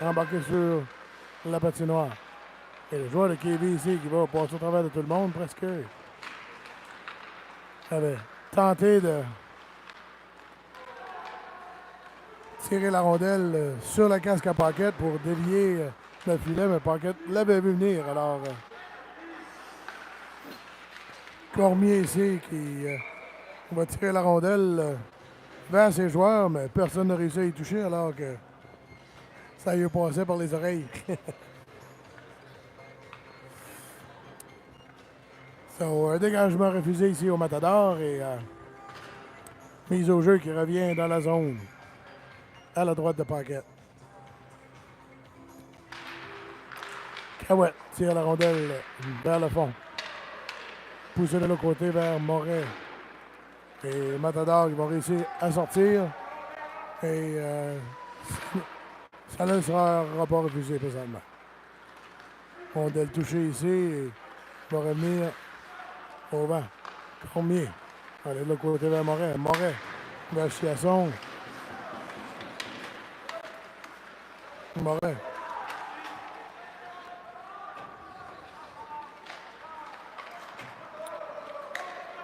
embarqué sur la patinoire. Et le joueur de KV ici qui va passer au travers de tout le monde presque avait tenté de tirer la rondelle sur la casque à Paquette pour dévier le filet, mais Paquette l'avait vu venir. Alors, Cormier ici qui va tirer la rondelle vers ses joueurs, mais personne n'a réussi à y toucher alors que ça y est passé par les oreilles. Un dégagement refusé ici au Matador et mise au jeu qui revient dans la zone à la droite de Paquette. Cahouette tire la rondelle vers le fond. Poussé de l'autre côté vers Moret. Et Matador qui va réussir à sortir. Et ça ne sera pas refusé présentement. Rondelle touchée ici et va revenir au vent. Cormier. Allez de l'autre côté vers Moret. Moret vers Chiasson. Moret.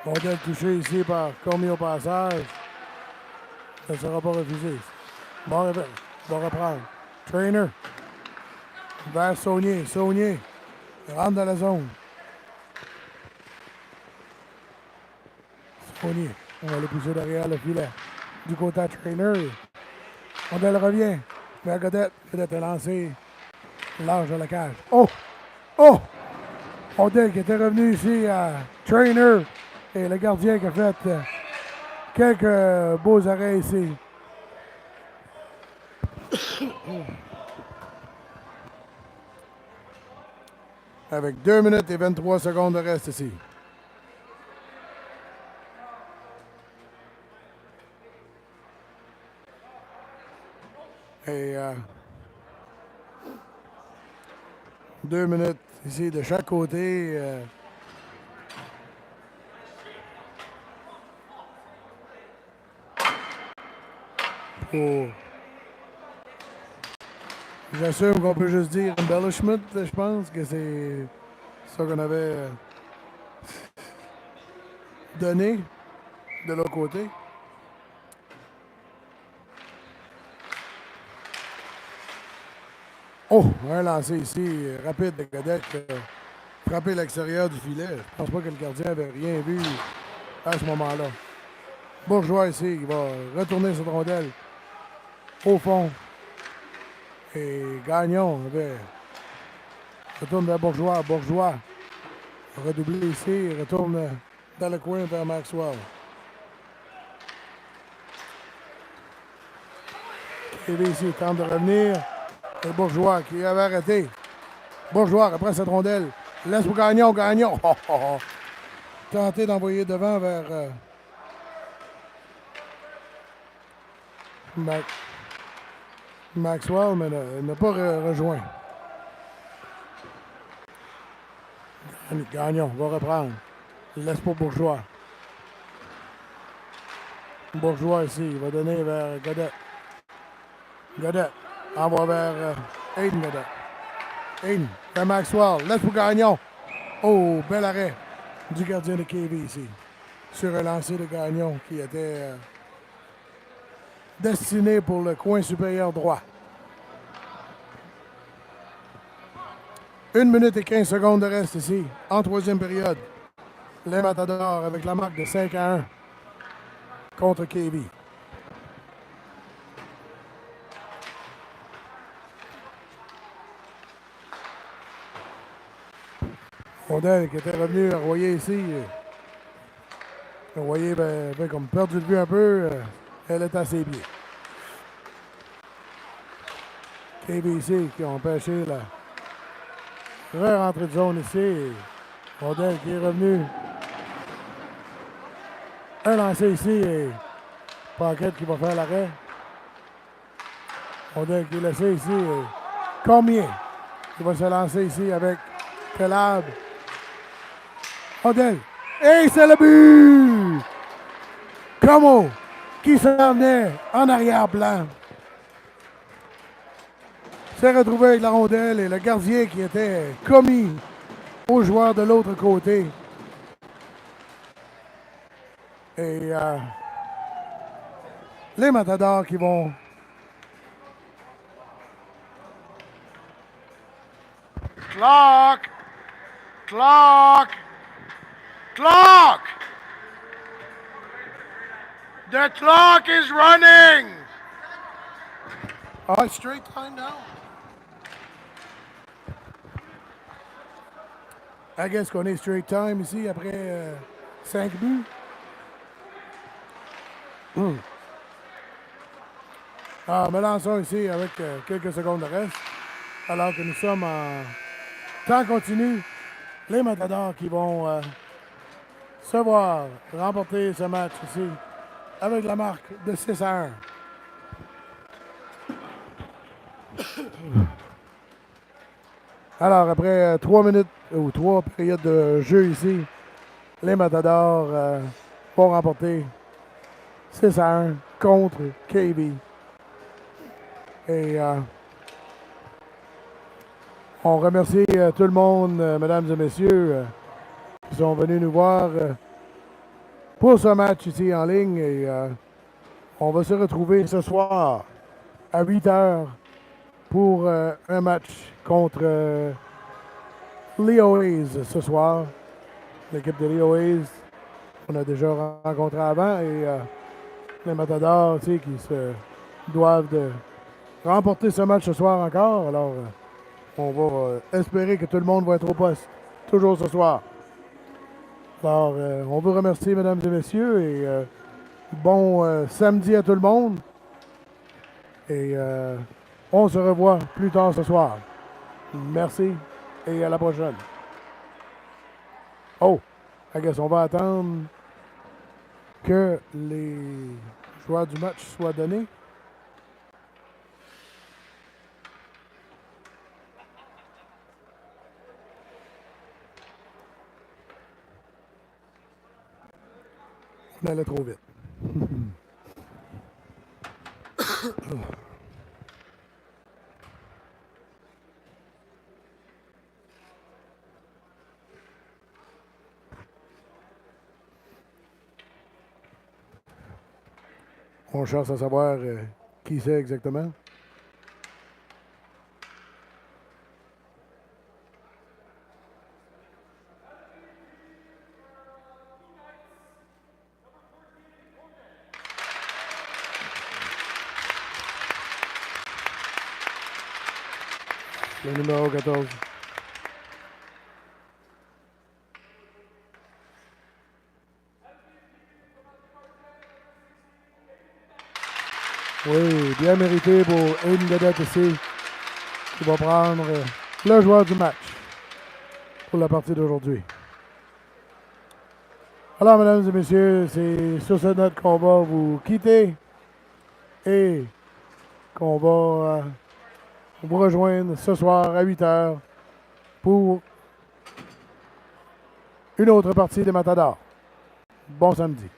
Rondelle touchée ici par Cormier au passage. Ça ne sera pas refusé. Moret va reprendre. Trainer. Vers Saunier. Saunier. Rentre dans la zone. Saunier. On va le pousser derrière le filet. Du côté à Trainer. Rondelle revient. Vers Godette. Godette est lancé. Large à la cage. Oh! Oh! Rondelle qui était revenu ici à Trainer. Et le gardien qui a fait quelques beaux arrêts ici. Avec 2 minutes et 23 secondes de reste ici. Et 2 minutes ici de chaque côté. pour... J'assume qu'on peut juste dire embellishment, je pense que c'est ça qu'on avait donné de l'autre côté. Oh, un lancé ici, rapide de Godette, frappé l'extérieur du filet. Je pense pas que le gardien avait rien vu à ce moment-là. Bourgeois ici, il va retourner cette rondelle au fond. Et Gagnon retourne vers Bourgeois. Bourgeois redoublé ici, retourne dans le coin vers Maxwell. Et ici, tente de revenir. Et Bourgeois qui avait arrêté. Bourgeois après cette rondelle. Laisse pour Gagnon. Gagnon. Oh, oh, oh. Tenté d'envoyer devant vers Maxwell, mais n'a pas rejoint. Gagnon va reprendre. Il laisse pour Bourgeois. Bourgeois ici, il va donner vers Godette. Godette envoie vers Aiden Godette. Aiden vers Maxwell. Laisse pour Gagnon. Oh, bel arrêt du gardien de KV ici. Sur un lancer de Gagnon qui était destiné pour le coin supérieur droit. 1 minute et 15 secondes de reste ici, en troisième période. Les Matadors avec la marque de 5-1 contre KV. Rondelle qui était revenu à Royer ici. Royer avait comme perdu de vue un peu. Elle est à ses pieds. KV ici qui ont empêché la re-rentrée de zone ici. Rondelle qui est revenu. Un lancé ici et Paquette qui va faire l'arrêt. Rondelle qui est laissé ici. Et Cormier qui va se lancer ici avec Calab. Rondelle. Et c'est le but! Como qui s'en venait en arrière-plan. S'est retrouvé avec la rondelle et le gardien qui était commis aux joueurs de l'autre côté. Et les Matadors qui vont Clock! Clock! Clock! The clock is running! Oh, it's straight time now. I guess qu'on est straight time ici après 5 buts. Melançon ici avec quelques secondes de reste. Alors que nous sommes en temps continu. Les Matadors qui vont se voir remporter ce match ici avec la marque de 6-1. Alors, après 3 minutes ou 3 périodes de jeu ici, les Matadors vont remporter 6-1 contre KB. Et on remercie tout le monde, mesdames et messieurs, qui sont venus nous voir pour ce match ici en ligne. Et on va se retrouver ce soir à 8 heures pour un match contre Leo Hayes ce soir. L'équipe de Leo Hayes, on a déjà rencontré avant. Et les Matadors qui se doivent de remporter ce match ce soir encore. Alors, on va espérer que tout le monde va être au poste, toujours ce soir. Alors, on vous remercie, mesdames et messieurs, et bon samedi à tout le monde. Et on se revoit plus tard ce soir. Merci et à la prochaine. Oh, I guess on va attendre que les joueurs du match soient donnés. On allait trop vite. On cherche à savoir qui c'est exactement. Le numéro 14. Oui, bien mérité pour Aiden Gaudette ici, qui va prendre le joueur du match pour la partie d'aujourd'hui. Alors, mesdames et messieurs, c'est sur cette note qu'on va vous quitter et qu'on va vous rejoindre ce soir à 8 h pour une autre partie des Matadors. Bon samedi.